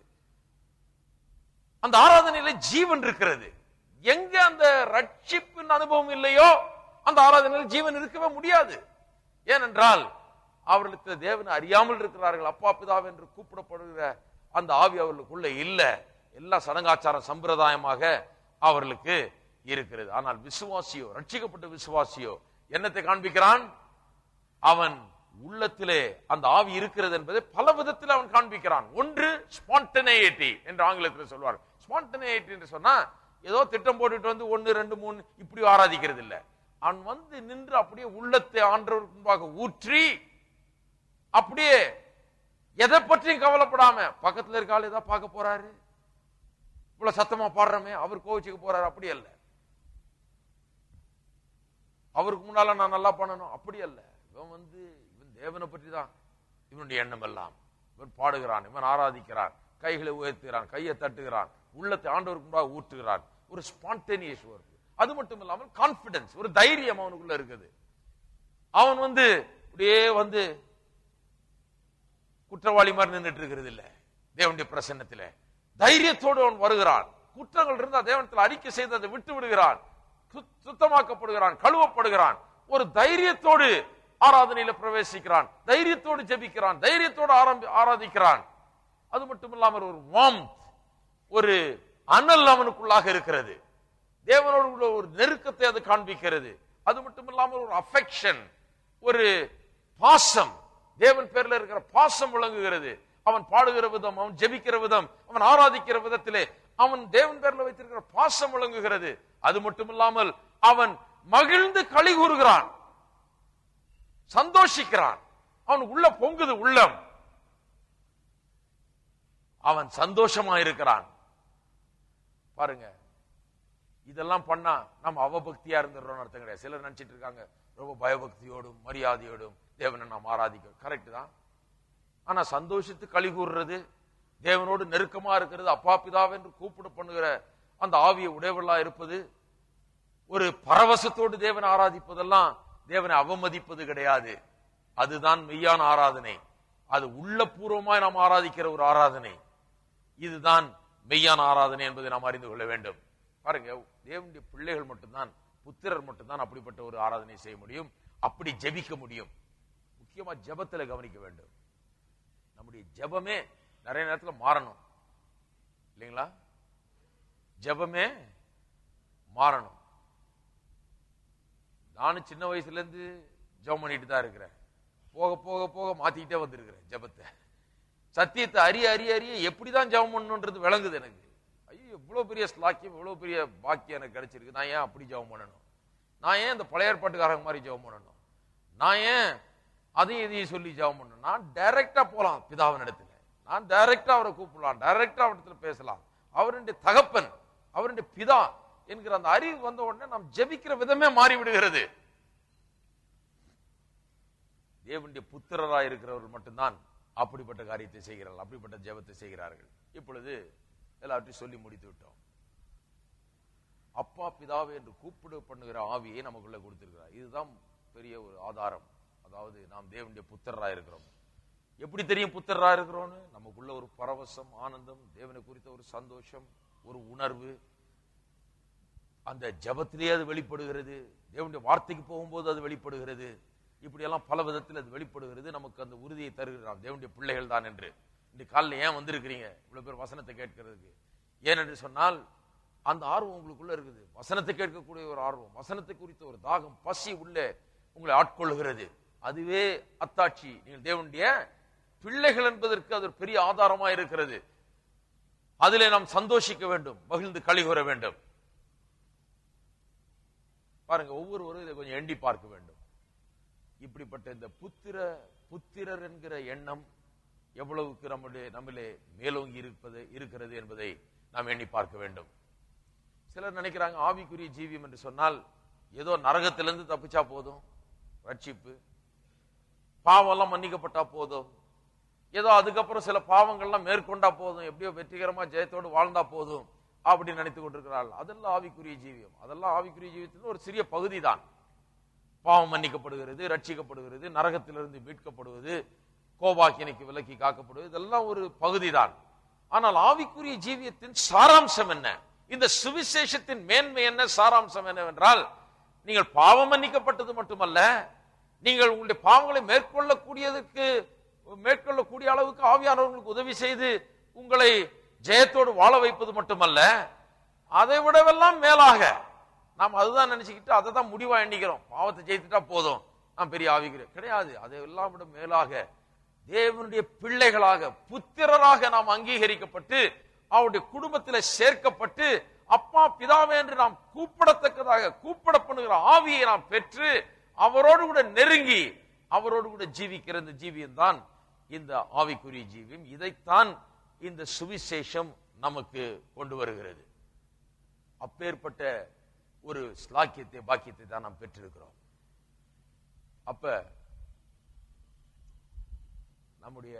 அந்த ஆராதனையில ஜீவன் இருக்கிறது. எங்க அந்த ரட்சிப்பின் அனுபவம் இல்லையோ அந்த ஆராதனையில் ஜீவன் இருக்கவே முடியாது. ஏனென்றால் அவர்களுக்கு தேவனை அறியாமல் இருக்கிறார்கள். அப்பா பிதாவே என்று கூப்பிடப்படுகிற அந்த ஆவி அவர்களுக்குள்ள இல்ல. எல்லா சடங்காச்சாரம் சம்பிரதாயமாக அவர்களுக்கு இருக்கிறது. ஆனால் விசுவாசியோ, ரட்சிக்கப்பட்ட விசுவாசியோ என்னத்தை காண்பிக்கிறான்? அவன் உள்ளத்திலே அந்த ஆவி இருக்கிறது என்பதை பல விதத்தில் அவன் காண்பிக்கிறான். ஒன்று ஸ்பான்டேனிட்டி என்று ஆங்கிலத்தில் சொல்வார். ஸ்பான்டேனிட்டி என்று சொன்னா ஏதோ திட்டம் போட்டுட்டு வந்து 1 2 3 இப்படி ஆராதிக்கிறது இல்ல. அவன் வந்து நின்று அப்படியே உள்ளத்தை ஆண்டவருக்கு முன்பாக ஊற்றி, அப்படியே எதை பற்றியும் கவலைப்படாம, பக்கத்துல இருக்க ஆள் ஏதாவது பார்க்க போறாரு, இவ்வளவு சத்தமா பாடுறமே அவர் கோவிச்சுக்க போறாரு, அப்படி அல்ல. அவருக்கு முன்னால நான் நல்லா பண்ணணும், அப்படி அல்ல. இவன் வந்து இவன் தேவனை பற்றி தான் இவனுடைய எண்ணம் எல்லாம். இவன் பாடுகிறான், இவன் ஆராதிக்கிறான், கைகளை உயர்த்துகிறான், கையை தட்டுகிறான், உள்ளத்தை ஆண்டவருக்கு முன்பாக ஊற்றுகிறான். ஒரு ஸ்பான்டேனியஸ் ஒர்க். அது மட்டும் இல்லாமல் கான்பிடன்ஸ், ஒரு தைரியம் அவனுக்குள்ள இருக்குது. அவன் அப்படியே குற்றவாளி மாதிரி நின்றுட்டு இருக்கிறது இல்ல, தேவனுடைய பிரசன்னத்தில் தைரியத்தோடு அவன் வருகிறான். குற்றங்கள் இருந்தா தேவனத்தில் அறிக்கை செய்து அதை விட்டு விடுகிறான், சுத்தமாக்கப்படுகிறான், கழுவப்படுகிறான். ஒரு தைரியத்தோடு ஆராதனையில பிரவேசிக்கிறான், தைரியத்தோடு ஜெபிக்கிறான், தைரியத்தோடு ஆராதிக்கிறான். அது மட்டும் இல்லாமல் ஒரு வார்ம்த், ஒரு அனல் அவனுக்குள்ளாக இருக்கிறது. தேவனோடு ஒரு நெருக்கத்தை அது காண்பிக்கிறது. அது மட்டும் இல்லாமல் ஒரு அஃபெக்ஷன், ஒரு பாசம், தேவன் பேர்ல இருக்கிற பாசம் விளங்குகிறது. அவன் பாடுகிற விதம், அவன் ஜெபிக்கிற விதம், அவன் ஆராதிக்கிற விதத்திலே அவன் தேவன் பேர்ல வைத்திருக்கிற பாசம் விளங்குகிறது. அது மட்டும் இல்லாமல் அவன் மகிழ்ந்து களி கூறுகிறான், சந்தோஷிக்கிறான். அவன் உள்ள பொங்குது உள்ளம், அவன் சந்தோஷமா இருக்கிறான். பாருங்க, இதெல்லாம் பண்ணா நம்ம அவபக்தியா இருந்துடுறோம் அர்த்தம் கிடையாது. சிலர் நினைச்சிட்டு இருக்காங்க ரொம்ப பயபக்தியோடும் மரியாதையோடும் தேவனை நாம் ஆராதிக்க. கரெக்ட் தான். ஆனா சந்தோஷத்து களி கூறுறது, தேவனோடு நெருக்கமா இருக்கிறது, அப்பா பிதாவென்று கூப்பிட பண்ணுகிற அந்த ஆவிய உடையவர்களா இருப்பது, ஒரு பரவசத்தோடு தேவனை ஆராதிப்பதெல்லாம் தேவனை அவமதிப்பது கிடையாது. அதுதான் மெய்யான ஆராதனை. அது உள்ளபூர்வமாய் நாம் ஆராதிக்கிற ஒரு ஆராதனை. இதுதான் மெய்யான ஆராதனை என்பதை நாம் அறிந்து கொள்ள வேண்டும். பாருங்க, தேவனுடைய பிள்ளைகள் மட்டும்தான், புத்திரர் மட்டும்தான் அப்படிப்பட்ட ஒரு ஆராதனை செய்ய முடியும், அப்படி ஜெபிக்க முடியும். முக்கியமா ஜெபத்துல கவனிக்க வேண்டும். நம்முடைய ஜெபமே நிறைய நேரத்தில் மாறணும் இல்லைங்களா? ஜெபமே மாறணும். நானும் சின்ன வயசுல இருந்து ஜெபம் பண்ணிட்டு தான் இருக்கிறேன். போக போக போக மாத்திக்கிட்டே வந்திருக்கிறேன் ஜெபத்தை. சத்தியத்தை அறிய அறிய அறிய எப்படிதான் ஜெபம் பண்ணணுன்றது விளங்குது எனக்கு. ஐயோ, இவ்வளவு பெரிய ஸ்லாக்கியம், இவ்வளவு பெரிய பாக்கியம் எனக்கு கிடைச்சிருக்கு. நான் ஏன் அப்படி ஜெபம் பண்ணணும்? நான் ஏன் இந்த பழைய ஏற்பாட்டுக்காரங்க மாதிரி ஜெபம் பண்ணணும்? நான் ஏன் அதையும் இதையும் சொல்லி ஜெபம் பண்ணணும்? நான் டைரக்டா போலாம் பிதாவின் இடத்துல, நான் டைரக்டா அவரை கூப்பிடலாம், டைரக்டா அவரிடத்துல பேசலாம். அவருடைய தகப்பன், அவருடைய பிதா என்கிற அந்த அறிவு வந்த உடனே நாம் ஜெபிக்கிற விதமே மாறிவிடுகிறது. தேவனுடைய புத்திரராய் இருக்கிறவர்கள் மட்டும்தான் அப்படிப்பட்ட காரியத்தை செய்கிறார்கள், அப்படிப்பட்ட ஜெபத்தை செய்கிறார்கள். இப்பொழுது எல்லாத்தையும் சொல்லி முடித்து விட்டோம். அப்பா பிதாவே என்று கூப்பிடு பண்ணுகிற ஆவியை நமக்குள்ள கொடுத்திருக்கிறார். இதுதான் பெரிய ஒரு ஆதாரம். அதாவது நாம் தேவனுடைய புத்திரராய் இருக்கிறோம். எப்படி தெரியும் புத்திரராய் இருக்கிறோம்னு? நமக்குள்ள ஒரு பரவசம், ஆனந்தம், தேவனை குறித்த ஒரு சந்தோஷம், ஒரு உணர்வு, அந்த ஜெபத்திலேயே அது வெளிப்படுகிறது. தேவனுடைய வார்த்தைக்கு போகும்போது அது வெளிப்படுகிறது. இப்படியெல்லாம் பல விதத்தில் அது வெளிப்படுகிறது. நமக்கு அந்த உறுதியை தருகிறான், தேவனுடைய பிள்ளைகள் தான் என்று. இன்றைக்கு காலையில் ஏன் வந்திருக்கிறீங்க இவ்வளவு பேர் வசனத்தை கேட்கிறதுக்கு? ஏனென்று சொன்னால் அந்த ஆர்வம் உங்களுக்குள்ள இருக்குது. வசனத்தை கேட்கக்கூடிய ஒரு ஆர்வம், வசனத்தை குறித்த ஒரு தாகம், பசி உள்ளே உங்களை ஆட்கொள்ளுகிறது. அதுவே அத்தாட்சி, நீங்கள் தேவனுடைய பிள்ளைகள் என்பதற்கு அது ஒரு பெரிய ஆதாரமாக இருக்கிறது. அதிலே நாம் சந்தோஷிக்க வேண்டும், மகிழ்ந்து களி கூற வேண்டும். பாருங்க, ஒவ்வொருவரும் இதை கொஞ்சம் எண்ணி பார்க்க வேண்டும். இப்படிப்பட்ட இந்த புத்திரர் என்கிற எண்ணம் எவ்வளவுக்கு நம்மளே மேலோங்கி இருக்கிறது என்பதை நாம் எண்ணி பார்க்க வேண்டும். சிலர் நினைக்கிறாங்க ஆவிக்குரிய ஜீவியம் என்று சொன்னால் ஏதோ நரகத்திலிருந்து தப்பிச்சா போதும், ரட்சிப்பு, பாவம் எல்லாம் மன்னிக்கப்பட்டா போதும், ஏதோ அதுக்கப்புறம் சில பாவங்கள்லாம் மேற்கொண்டா போதும், எப்படியோ வெற்றிகரமா ஜெயத்தோடு வாழ்ந்தா போதும் அப்படின்னு நினைத்துக் கொண்டிருக்கிறார்கள். அதெல்லாம் ஆவிக்குரிய ஜீவியம். அதெல்லாம் ஆவிக்குரிய ஜீவியத்தின் ஒரு சிறிய பகுதி தான். பாவம் மன்னிக்கப்படுகிறது, ரட்சிக்கப்படுகிறது, நரகத்திலிருந்து மீட்கப்படுவது, கோபாக்கினைக்கு விலக்கி காக்கப்படுவது, இதெல்லாம் ஒரு பகுதி தான். ஆனால் ஆவிக்குரிய ஜீவியத்தின் சாராம்சம் என்ன? இந்த சுவிசேஷத்தின் மேன்மை என்ன? சாராம்சம் என்னவென்றால், நீங்கள் பாவம் மன்னிக்கப்பட்டது மட்டுமல்ல, நீங்கள் உங்களுடைய பாவங்களை மேற்கொள்ளக்கூடிய அளவுக்கு ஆவியானவர்களுக்கு உதவி செய்து உங்களை ஜெயத்தோடு வாழ வைப்பது மட்டுமல்ல, அதை விடவெல்லாம் மேலாக நாம் அதுதான் நினைச்சுக்கிட்டு அதை தான் முடிவா எண்ணிக்கிறோம். பாவத்தை ஜெயித்துட்டா போதும், நாம் பெரிய ஆவிக்கிறோம். கிடையாது. அதையெல்லாம் விட மேலாக தேவனுடைய பிள்ளைகளாக, புத்திரராக நாம் அங்கீகரிக்கப்பட்டு அவருடைய குடும்பத்தில் சேர்க்கப்பட்டு அப்பா பிதாவே என்று நாம் கூப்பிடத்தக்கதாக கூப்பிட பண்ணுகிற ஆவியை நாம் பெற்று அவரோடு கூட நெருங்கி அவரோடு கூட ஜீவிக்கிற இந்த ஜீவியம் தான் இந்த ஆவிக்குரிய ஜீவியம். இதைத்தான் இந்த சுவிசேஷம் நமக்கு கொண்டு வருகிறது. அப்பேற்பட்ட ஒரு ஸ்லாக்கியத்தை, பாக்கியத்தை தான் நாம் பெற்றிருக்கிறோம். அப்ப நம்முடைய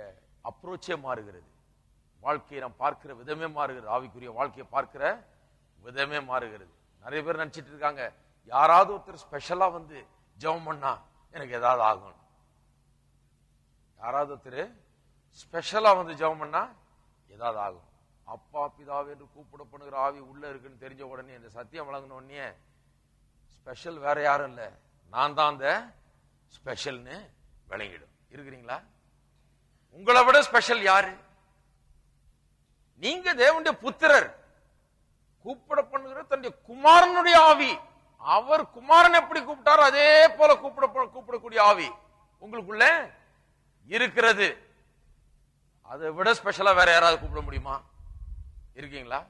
அப்ரோச்சே மாறுகிறது, வாழ்க்கையை நாம் பார்க்கிற விதமே மாறுகிறது, ஆவிக்குரிய வாழ்க்கையை பார்க்கிற விதமே மாறுகிறது. நிறைய பேர் நினைச்சிட்டு இருக்காங்க, யாராவது ஒருத்தர் ஸ்பெஷலா வந்து ஜெபம் பண்ணா எனக்கு ஏதாவது ஆகும். யாராவது ஒருத்தர் ஸ்பெஷலா வந்து ஜெபம் பண்ணா ஏதாவது ஆகும். அப்பா பிதாவே என்று கூப்பிடப்படுகிற ஆவி உள்ள இருக்குன்னு தெரிஞ்ச உடனே, இந்த சத்தியம் வழங்கின உடனே ஸ்பெஷல் வேற யாரும் இல்ல, நான் தான் அந்த ஸ்பெஷல்னு விளங்கிடும். இருக்கிறீங்களா? உங்களை விட ஸ்பெஷல் யாரு? நீங்க தேவனுடைய புத்திரர். கூப்பிட பண்ணுகிற தன்னுடைய குமாரனுடைய ஆவி, அவர் குமாரன் எப்படி கூப்பிட்டாரோ அதே போல கூப்பிடக்கூடிய ஆவி உங்களுக்குள்ள இருக்கிறது. அதை விட ஸ்பெஷலா வேற யாராவது கூப்பிட முடியுமா? இருக்கீங்களா?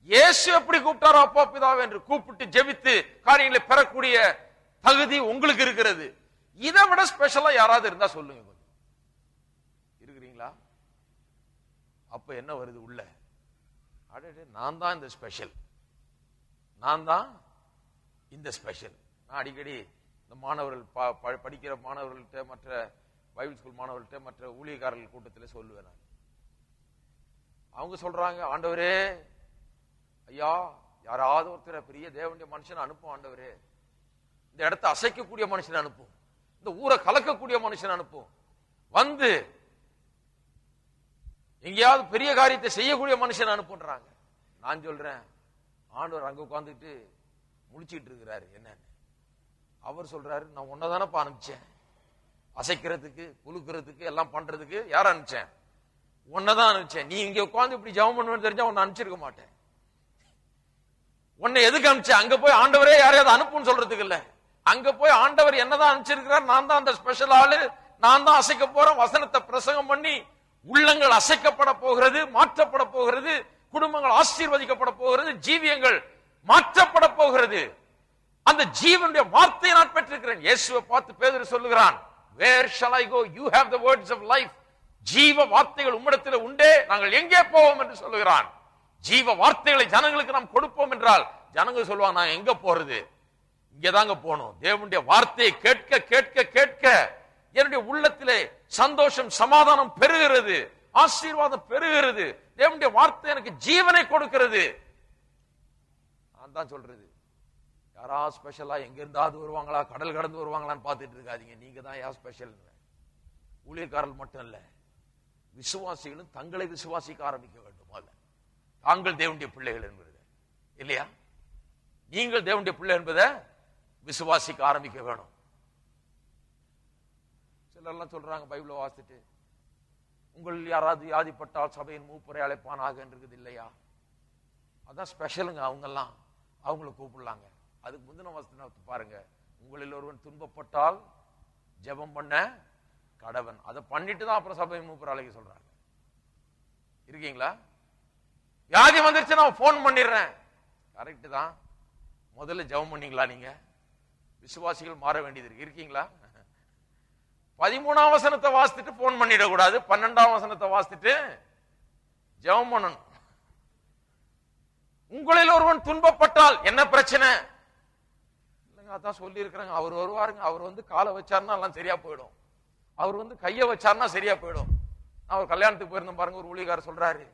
இயேசு எப்படி கூப்பிட்டாரோ அப்பா பிதாவே என்று கூப்பிட்டு ஜெபித்து காரியங்களை பெறக்கூடிய தகுதி உங்களுக்கு இருக்கிறது. இதை விட ஸ்பெஷலா யாராவது இருந்தா சொல்லுங்க. இருக்கிறீங்களா? அப்ப என்ன வருது உள்ள? நான் தான் இந்த ஸ்பெஷல், நான் தான் இந்த ஸ்பெஷல். நான் அடிக்கடி இந்த மாணவர்கள் படிக்கிற மாணவர்கள்ட்ட, மற்ற பைபிள் ஸ்கூல் மாணவர்கள்ட்ட, மற்ற ஊழியக்காரர்கள் கூட்டத்தில் சொல்லுவேன். அவங்க சொல்றாங்க, ஆண்டவரே ஐயா, யாராவது ஒருத்தர் பெரிய தேவனுடைய மனுஷன் அனுப்பும் ஆண்டவரே, இந்த இடத்தை அசைக்கக்கூடிய மனுஷன் அனுப்பும், இந்த ஊரை கலக்கக்கூடிய மனுஷன் அனுப்பும், வந்து எங்கேயாவது பெரிய காரியத்தை செய்யக்கூடிய மனுஷன் அனுப்புன்றாங்க. நான் சொல்றேன், ஆண்டவர் அங்க உட்கார்ந்துட்டு முடிச்சிட்டு இருக்கிறாரு. என்னன்னு அவர் சொல்றாரு, நான் உன்னதானப்பா அனுப்பிச்சேன், அசைக்கிறதுக்கு குலுக்கிறதுக்கு எல்லாம் பண்றதுக்கு. யார அனுப்பிச்சேன்? உன்னதான் அனுப்பிச்சேன். நீ இங்க உட்கார்ந்து இப்படி ஜெபம் பண்ணுவேன்னு தெரிஞ்சா உன்னை அனுப்பிச்சிருக்க மாட்டேன். உன்னை எதுக்கு அனுப்பிச்சேன்? அங்க போய் ஆண்டவரே யாரையாவது அனுப்புன்னு சொல்றதுக்கு இல்ல, அங்க போய் ஆண்டவர் என்னதான் அனுப்பிச்சிருக்கிறார், நான் தான் அந்த ஸ்பெஷல் ஆளு, நான் தான் அசைக்க போறேன். வசனத்தை பிரசங்கம் பண்ணி உள்ளங்கள் அசைக்கப்பட போகிறது, மாற்றப்பட போகிறது, குடும்பங்கள் ஆசீர்வதிக்கப்பட போகிறது, ஜீவியங்கள் மாற்றப்பட போகிறது. அந்த ஜீவனுடைய வார்த்தையை நான் பெற்றிருக்கிறேன். இயேசுவை பார்த்து பேதுரு சொல்லுகிறான், where shall I go? You have the words of life. ஜீவ வார்த்தைகள் உம்மிடத்தில் உண்டே, நாங்கள் எங்கே போவோம் என்று சொல்லுகிறான். ஜீவ வார்த்தைகளை ஜனங்களுக்கு நாம் கொடுப்போம் என்றால் ஜனங்கள் சொல்லுவாங்க, நான் எங்க போறது? இங்கதாங்க போகணும். தேவனுடைய வார்த்தையை கேட்க கேட்க கேட்க என்னுடைய உள்ளத்திலே சந்தோஷம், சமாதானம் பெருகிறது, ஆசீர்வாதம் பெருகிறது. தேவனுடைய வார்த்தை எனக்கு ஜீவனை கொடுக்கிறது. நான் தான் சொல்றது, யாரா ஸ்பெஷலா எங்க இருந்தாவது வருவாங்களா, கடல் கடந்து வருவாங்களான்னு பார்த்துட்டு இருக்காதீங்க. நீங்க தான் யார் ஸ்பெஷல். ஊழியக்காரர்கள் மட்டும் இல்ல, விசுவாசிகளும் தங்களை விசுவாசிக்க ஆரம்பிக்க வேண்டும். தாங்கள் தேவனுடைய பிள்ளைகள் என்பது இல்லையா? நீங்கள் தேவனுடைய பிள்ளை என்பதை விசுவாசிக்க ஆரம்பிக்க வேணும். சிலர்லாம் சொல்றாங்க, பைபிளை வாசித்துட்டு, உங்கள் யாராவது வியாதிப்பட்டால் சபையின் மூப்பரை அழைப்பானாக இருக்குது இல்லையா? அதான் ஸ்பெஷலுங்க. அவங்கெல்லாம் அவங்கள கூப்பிடலாங்க. அதுக்கு முந்தின வசனத்தை பாருங்க, உங்களில் ஒருவன் துன்பப்பட்டால் ஜெபம் பண்ண கடவன். அதை பண்ணிட்டு தான் அப்புறம் சபையின் மூப்பரை அழைக்க சொல்றாங்க. இருக்கீங்களா? வியாதி வந்துருச்சு, நான் போன் பண்ணிடுறேன். கரெக்ட் தான். முதல்ல ஜெபம் பண்ணீங்களா? நீங்க விசுவாசிகள் மாற வேண்டியது இருக்கு. இருக்கீங்களா? 13ஆம் வசனத்தை வாசித்துட்டு போன் பண்ணிடக்கூடாது, 12ஆம் வசனத்தை வாசித்துட்டு ஜெபம் பண்ணணும். உங்களில் ஒருவன் துன்பப்பட்டால் என்ன பிரச்சனை? அதான் சொல்லி இருக்கிறாங்க, அவர் வருவாருங்க, அவர் வந்து காலை வச்சாருன்னா எல்லாம் சரியா போயிடும், அவர் வந்து கையை வச்சாருன்னா சரியா போயிடும். நான் ஒரு கல்யாணத்துக்கு போயிருந்தேன் பாருங்க, ஒரு ஊழியக்காரர் சொல்றாரு,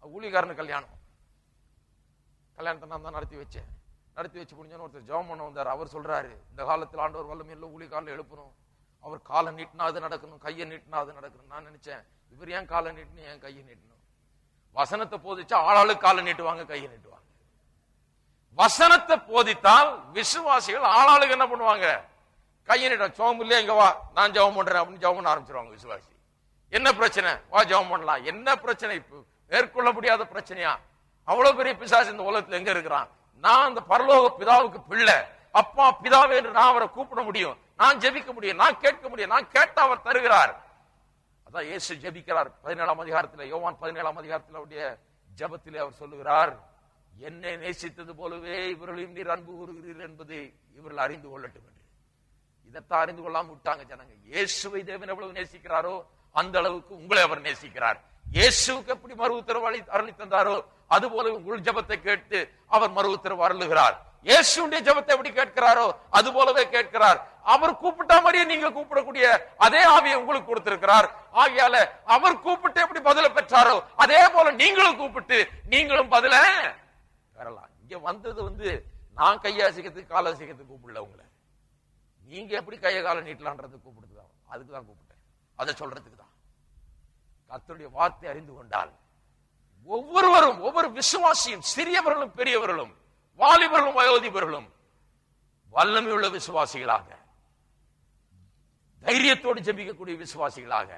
ஊழியக்காரனு கல்யாணத்தை நான் தான் நடத்தி வச்சேன். நடத்தி வச்சு முடிஞ்சோன்னு ஒருத்தர் ஜெபம் பண்ண வந்தார். அவர் சொல்றாரு, இந்த காலத்தில் ஆண்டவர் வல்லமையில ஊழியக்காரில் எழுப்பணும், அவர் காலை நீட்டினா அது நடக்கணும், கையை நீட்டினா அது நடக்கணும். நான் நினைச்சேன், இவர் ஏன் காலை நீட்டணும், ஏன் கையை நீட்டணும்? வசனத்தை போதிச்சா ஆளாளுக்கு காலை நீட்டுவாங்க, கையை நீட்டுவாங்க. வசனத்தை போதித்தால் விசுவாசிகள் ஆளாளுக்கு என்ன பண்ணுவாங்க? கையை நீட்ட. சோகம் இல்லையா, இங்க வா நான் ஜெபம் பண்றேன் அப்படின்னு ஜெபம் பண்ண ஆரம்பிச்சிருவாங்க விசுவாசி. என்ன பிரச்சனை? வா ஜெபம் பண்ணலாம். என்ன பிரச்சனை? இப்ப மேற்கொள்ள முடியாத பிரச்சனையா? அவ்வளவு பெரிய பிசாசு இந்த உலகத்துல எங்க இருக்கிறான்? நான் அந்த பரலோக பிதாவுக்கு பிள்ளை, அப்பா பிதாவே என்று நான் அவரை கூப்பிட முடியும், நான் ஜெபிக்க முடியும், நான் கேட்க முடியும், நான் கேட்ட அவர் தருகிறார். அதான் இயேசு ஜெபிக்கிறார் 17ஆம் அதிகாரத்தில், யோவான் 17ஆம் அதிகாரத்தில் அவருடைய ஜெபத்திலே அவர் சொல்லுகிறார், என்னை நேசித்தது போலவே இவர்களையும் நீர் அன்பு கூறுகிறீர் என்பதை இவர்கள் அறிந்து கொள்ளட்டும் என்று. இதைத்தான் அறிந்து கொள்ளாம விட்டாங்க ஜனங்க. இயேசுவை தேவன் எவ்வளவு நேசிக்கிறாரோ அந்த அளவுக்கு உங்களை அவர் நேசிக்கிறார். இயேசுக்கு எப்படி மறு உத்தரவு அருளி தந்தாரோ அது போல உங்கள் ஜெபத்தை கேட்டு அவர் மறு உத்தரவு அருளுகிறார். இயேசுடைய ஜெபத்தை எப்படி கேட்கிறாரோ அது போலவே கேட்கிறார். அவர் கூப்பிட்டா மாதிரியே நீங்க கூப்பிடக்கூடிய அதே ஆவியை உங்களுக்கு கொடுத்திருக்கிறார். ஆகையால அவர் கூப்பிட்டு எப்படி பதில பெற்றாரோ அதே போல நீங்களும் கூப்பிட்டு நீங்களும் பதில வரலாம். இங்க வந்தது நான் கையாசிக்கிறதுக்கு கால அசைக்கிறதுக்கு கூப்பிடல உங்களை. நீங்க எப்படி கைய கால நீட்டலான்றது கூப்பிடுதுதான், அதுக்குதான் கூப்பிட்டேன். அதை சொல்றதுக்கு தான். கர்த்தருடைய வார்த்தை அறிந்து கொண்டால் ஒவ்வொருவரும், ஒவ்வொரு விசுவாசியும், சிறியவர்களும் பெரியவர்களும், வாலிபர்களும் வயோதிபர்களும் வல்லமையுள்ள விசுவாசிகளாக, தைரியத்தோடு ஜெபிக்கக்கூடிய விசுவாசிகளாக,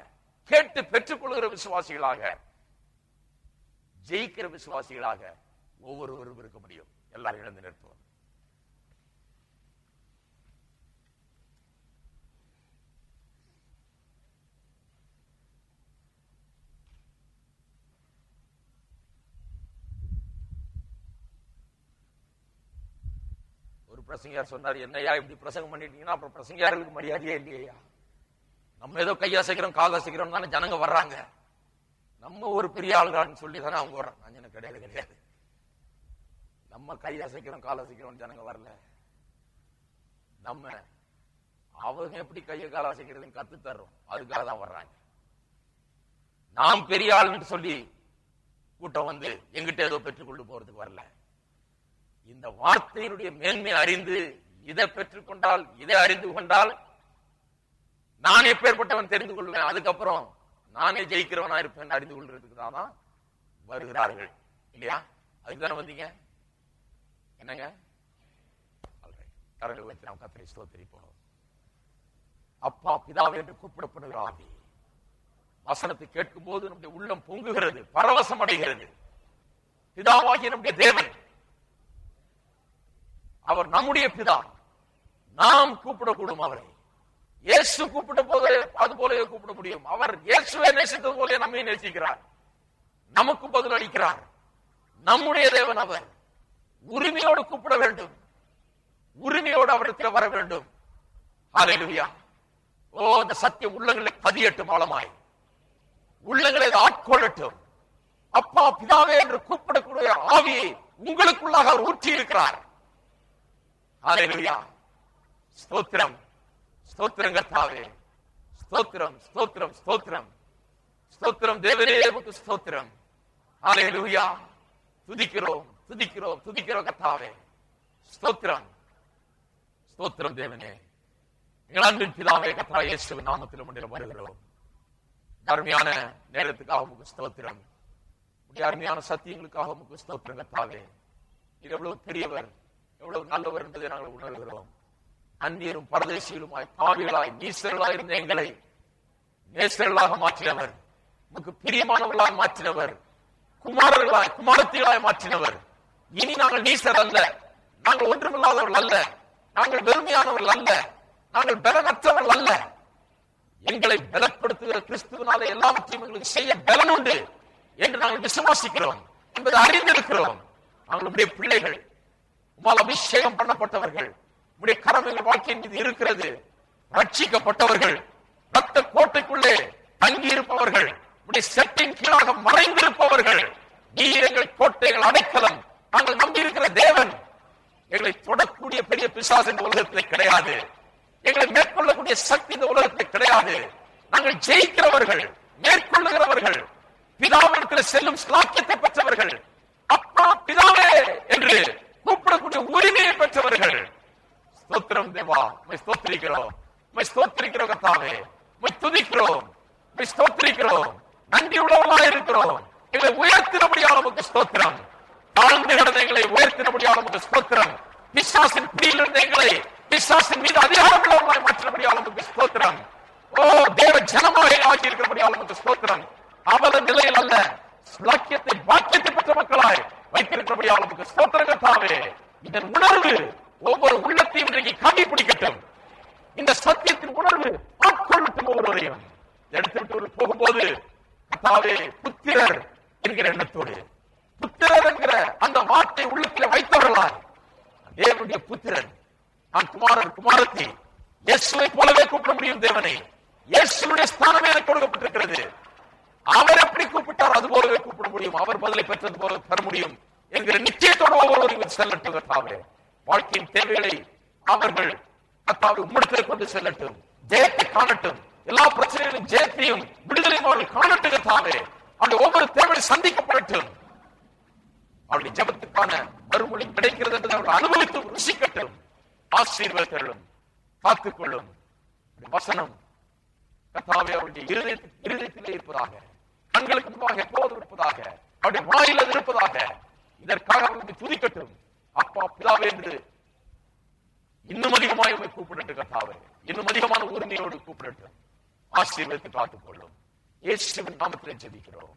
கேட்டு பெற்றுக் கொள்கிற விசுவாசிகளாக, ஜெயிக்கிற விசுவாசிகளாக ஒவ்வொருவரும் இருக்க முடியும். எல்லாரும் இழந்து நிற்போம். ஒரு பிரசங்கியார் சொன்னார், என்னையா இப்படி பிரசங்கம் பண்ணிட்டீங்கன்னா அப்புறம் பிரசங்கியார்களுக்கு மரியாதையே இல்லையா? நம்ம ஏதோ கையாசைக்கிறோம் காலாசைக்கிறோம் தானே ஜனங்க வர்றாங்க. நம்ம ஒரு பெரிய ஆளுகான்னு சொல்லி தானே அவங்க வர்றாங்க. நான் கிடையாது. நம்ம கையாசைக்கிறோம் காலாசைக்கிறோம் ஜனங்க வரல. நம்ம அவங்க எப்படி கையை காலாசைக்கிறதுன்னு கத்து தர்றோம், அதுக்காக தான் வர்றாங்க. நாம் பெரிய ஆளுன்னு சொல்லி கூட்டம் எங்கிட்ட ஏதோ பெற்றுக்கொண்டு போறதுக்கு வரல. இந்த வார்த்தையினுடைய மேன்மை அறிந்து இதை பெற்றுக்கொண்டால், இதை அறிந்து கொண்டால் நான் எப்பேற்பட்டவன் தெரிந்து கொள்வேன். அதுக்கப்புறம் நானே ஜெயிக்கிறவனா இருப்பேன் அறிந்து கொள்றதுக்கு தான் வருகிறார்கள் இல்லையா? அதுக்கு தானே வந்தீங்க. என்னங்க கரங்களை வச்சு நாம் கர்த்தரை ஸ்தோத்திரிப்போம். அப்பா பிதாவே என்று கூப்பிடப்படுகிற ஆவி வசனத்தை கேட்கும் போது நம்முடைய உள்ளம் பொங்குகிறது, பரவசம் அடைகிறது. பிதாவாகிய நம்முடைய தேவன், அவர் நம்முடைய பிதா. நாம் கூப்பிடக்கூடும் அவரை. இயேசு கூப்பிட்ட போது அது போல கூப்பிட முடியும். அவர் இயேசுவை நேசித்தது போல நம்மை நேசிக்கிறார், நமக்கு பதில் அளிக்கிறார். நம்முடைய தேவன் அவர். உரிமையோடு கூப்பிட வேண்டும், உரிமையோடு அவருக்கு வர வேண்டும். ஹல்லேலூயா. ஓ, இந்த சத்தியம் உள்ளங்களை பதியட்டும், ஆழமாய் உள்ளங்களை ஆட்கொள்ளட்டும். அப்பா பிதாவே என்று கூப்பிடக்கூடிய ஆவியை உங்களுக்குள்ளாக அவர் ஊற்றி இருக்கிறார். ஹல்லேலூயா. ஸ்தோத்திரம், ஸ்தோத்திரம் கர்த்தாவே. ஸ்தோத்திரம், ஸ்தோத்திரம், ஸ்தோத்திரம், ஸ்தோத்திரம் தேவனே, உமக்கு ஸ்தோத்திரம். ஹல்லேலூயா. துதிக்கிறோம், துதிக்கிறோம், துதிக்கிறோம் கர்த்தாவே. ஸ்தோத்திரம், ஸ்தோத்திரம் தேவனே. எங்கள் அன்பின் பிதாவே கர்த்தா இயேசுவின் நாமத்தில் முன்னிலை வருகிறோம். அருமையான நேரத்துக்காக உமக்கு ஸ்தோத்திரம். அருமையான சத்தியங்களுக்காக உமக்கு ஸ்தோத்திரம் கர்த்தாவே. இது எவ்வளவு பெரியவர், எவ்வளவு நல்லவர் என்பதை நாங்கள் உணர்கிறோம். அந்நியரும் பரதேசிகளுமாய் பாவிகளாய் நீசர்களாய் இருந்த எங்களை நேசர்களாக மாற்றினவர், உமக்கு பிரியமானவர்களாக மாற்றினவர், குமாரர்களாய் குமாரத்திகளாய் மாற்றினவர். இனி நாங்கள் நீசர் அல்ல, நாங்கள் ஒன்றுமில்லாதவர்கள் அல்ல, நாங்கள் வெறுமையானவர்கள் அல்ல, நாங்கள் பலனற்றவர்கள் அல்ல. எங்களை பலப்படுத்துகிற கிறிஸ்துவினாலே எல்லாவற்றையும் எங்களுக்கு செய்ய பலன் உண்டு என்று நாங்கள் விசுவாசிக்கிறோம் என்பதை அறிந்திருக்கிறோம். நாங்கள் உடைய பிள்ளைகள், உமால் அபிஷேகம் பண்ணப்பட்டவர்கள், உடைய கரம் எங்கள் வாழ்க்கையின் மீது இருக்கிறது. ரட்சிக்கப்பட்டவர்கள், ரத்த கோட்டைக்குள்ளே தங்கி இருப்பவர்கள், உடைய செட்டின் கீழாக மறைந்திருப்பவர்கள். நீர் எங்கள் கோட்டைகள் அடைக்கலம். நாங்கள் நம்பி இருக்கிற தேவன். எங்களை தொடக்கூடிய பெரிய பிசாசு இந்த உலகத்தில் கிடையாது. எங்களை மேற்கொள்ளக்கூடிய சக்தி இந்த உலகத்தில் கிடையாது. நாங்கள் ஜெயிக்கிறவர்கள், மேற்கொள்ளுகிறவர்கள், பிதாவிடத்தில் செல்லும் ஸ்லாக்கியத்தை பெற்றவர்கள், அப்பா பிதாவே என்று கூப்பிடக்கூடிய உரிமையை பெற்றவர்கள். ஸ்தோத்திரம் தேவா, உம்மை ஸ்தோத்திரிக்கிறோம், உம்மை ஸ்தோத்திரிக்கிறோம் கர்த்தாவே, உம்மை துதிக்கிறோம், உம்மை ஸ்தோத்திரிக்கிறோம், நன்றி உள்ளவர்களாக இருக்கிறோம். எங்களை உயர்த்தினபடியால் உமக்கு ஸ்தோத்திரம். தாழ்ந்து கிடந்த எங்களை உயர்த்தினபடியால் உமக்கு ஸ்தோத்திரம். பிசாசின் பிடியில் இருந்த எங்களை பிசாசின் மீது அதிகாரம் உள்ளவர்களாய் மாற்றினபடியால் உமக்கு ஸ்தோத்திரம். ஓ, தேவ ஜனமாக ஆகி இருக்கிறபடியால் உமக்கு ஸ்தோத்திரம். அவல நிலையில் அல்ல, ஸ்லாக்கியத்தை பாக்கியத்தை பெற்ற மக்களாய் வைத்திருக்கிறபடியால் உமக்கு ஸ்தோத்திரம் கர்த்தாவே. இதன் உணர்வு ஒவ்வொரு உள்ளத்தையும் இன்றைக்கு கவி பிடிக்கட்டும். இந்த சத்தியத்தின் உணர்வு ஆட்கொள்ளட்டும் ஒவ்வொருவரையும். எடுத்துவிட்டு போகும்போது கர்த்தாவே புத்திரர் என்கிற எண்ணத்தோடு, புத்திரர் என்கிற அந்த வார்த்தை உள்ளத்தில் வைத்தவர்களாய் தேவனுடைய புத்திரன், நான் குமாரன் குமாரத்தி, இயேசுவை போலவே கூப்பிட முடியும் தேவனை. இயேசுடைய ஸ்தானமே எனக்கு கொடுக்கப்பட்டிருக்கிறது. அவர் எப்படி கூப்பிட்டார் அது போலவே கூப்பிட முடியும். அவர் பதிலை பெற்றது போல பெற முடியும் என்கிற நிச்சயத்தோடு ஒவ்வொருவரும் செல்லட்டும் கர்த்தாவே. வாழ்க்கையின் தேவைகளை அவர்கள் கர்த்தாவை உம்மிடத்தில் கொண்டு செல்லட்டும். ஜெயத்தை காணட்டும். எல்லா பிரச்சனைகளின் ஜெயத்தையும் விடுதலையும் அவர்கள் காணட்டும் கர்த்தாவே. அந்த ஒவ்வொரு தேவையை சந்திக்கப்படட்டும். அவருடைய ஜெபத்துக்கான மறுமொழி கிடைக்கிறது என்று அவர்கள் அனுபவித்து ருசிக்கட்டும். ஆசீர்வாதங்களும் காத்துக்கொள்ளும் வசனம் கர்த்தாவே அவருடைய இருதயத்திலே இருப்பதாக, கண்களுக்கு முன்பாக எப்போதும் இருப்பதாக, அவருடைய வாயில இருப்பதாக. இதற்காக அவர்களுக்கு துதிக்கட்டும். அப்பா பிதாவே என்று இன்னும் அதிகமாக உண்மை கூப்பிடட்டும். கர்த்தாவே இன்னும் அதிகமான உரிமையோடு கூப்பிடட்டும். ஆசீர்வதித்து காத்துக்கொள்ளும். இயேசுவின் நாமத்திலே ஜெபிக்கிறோம்.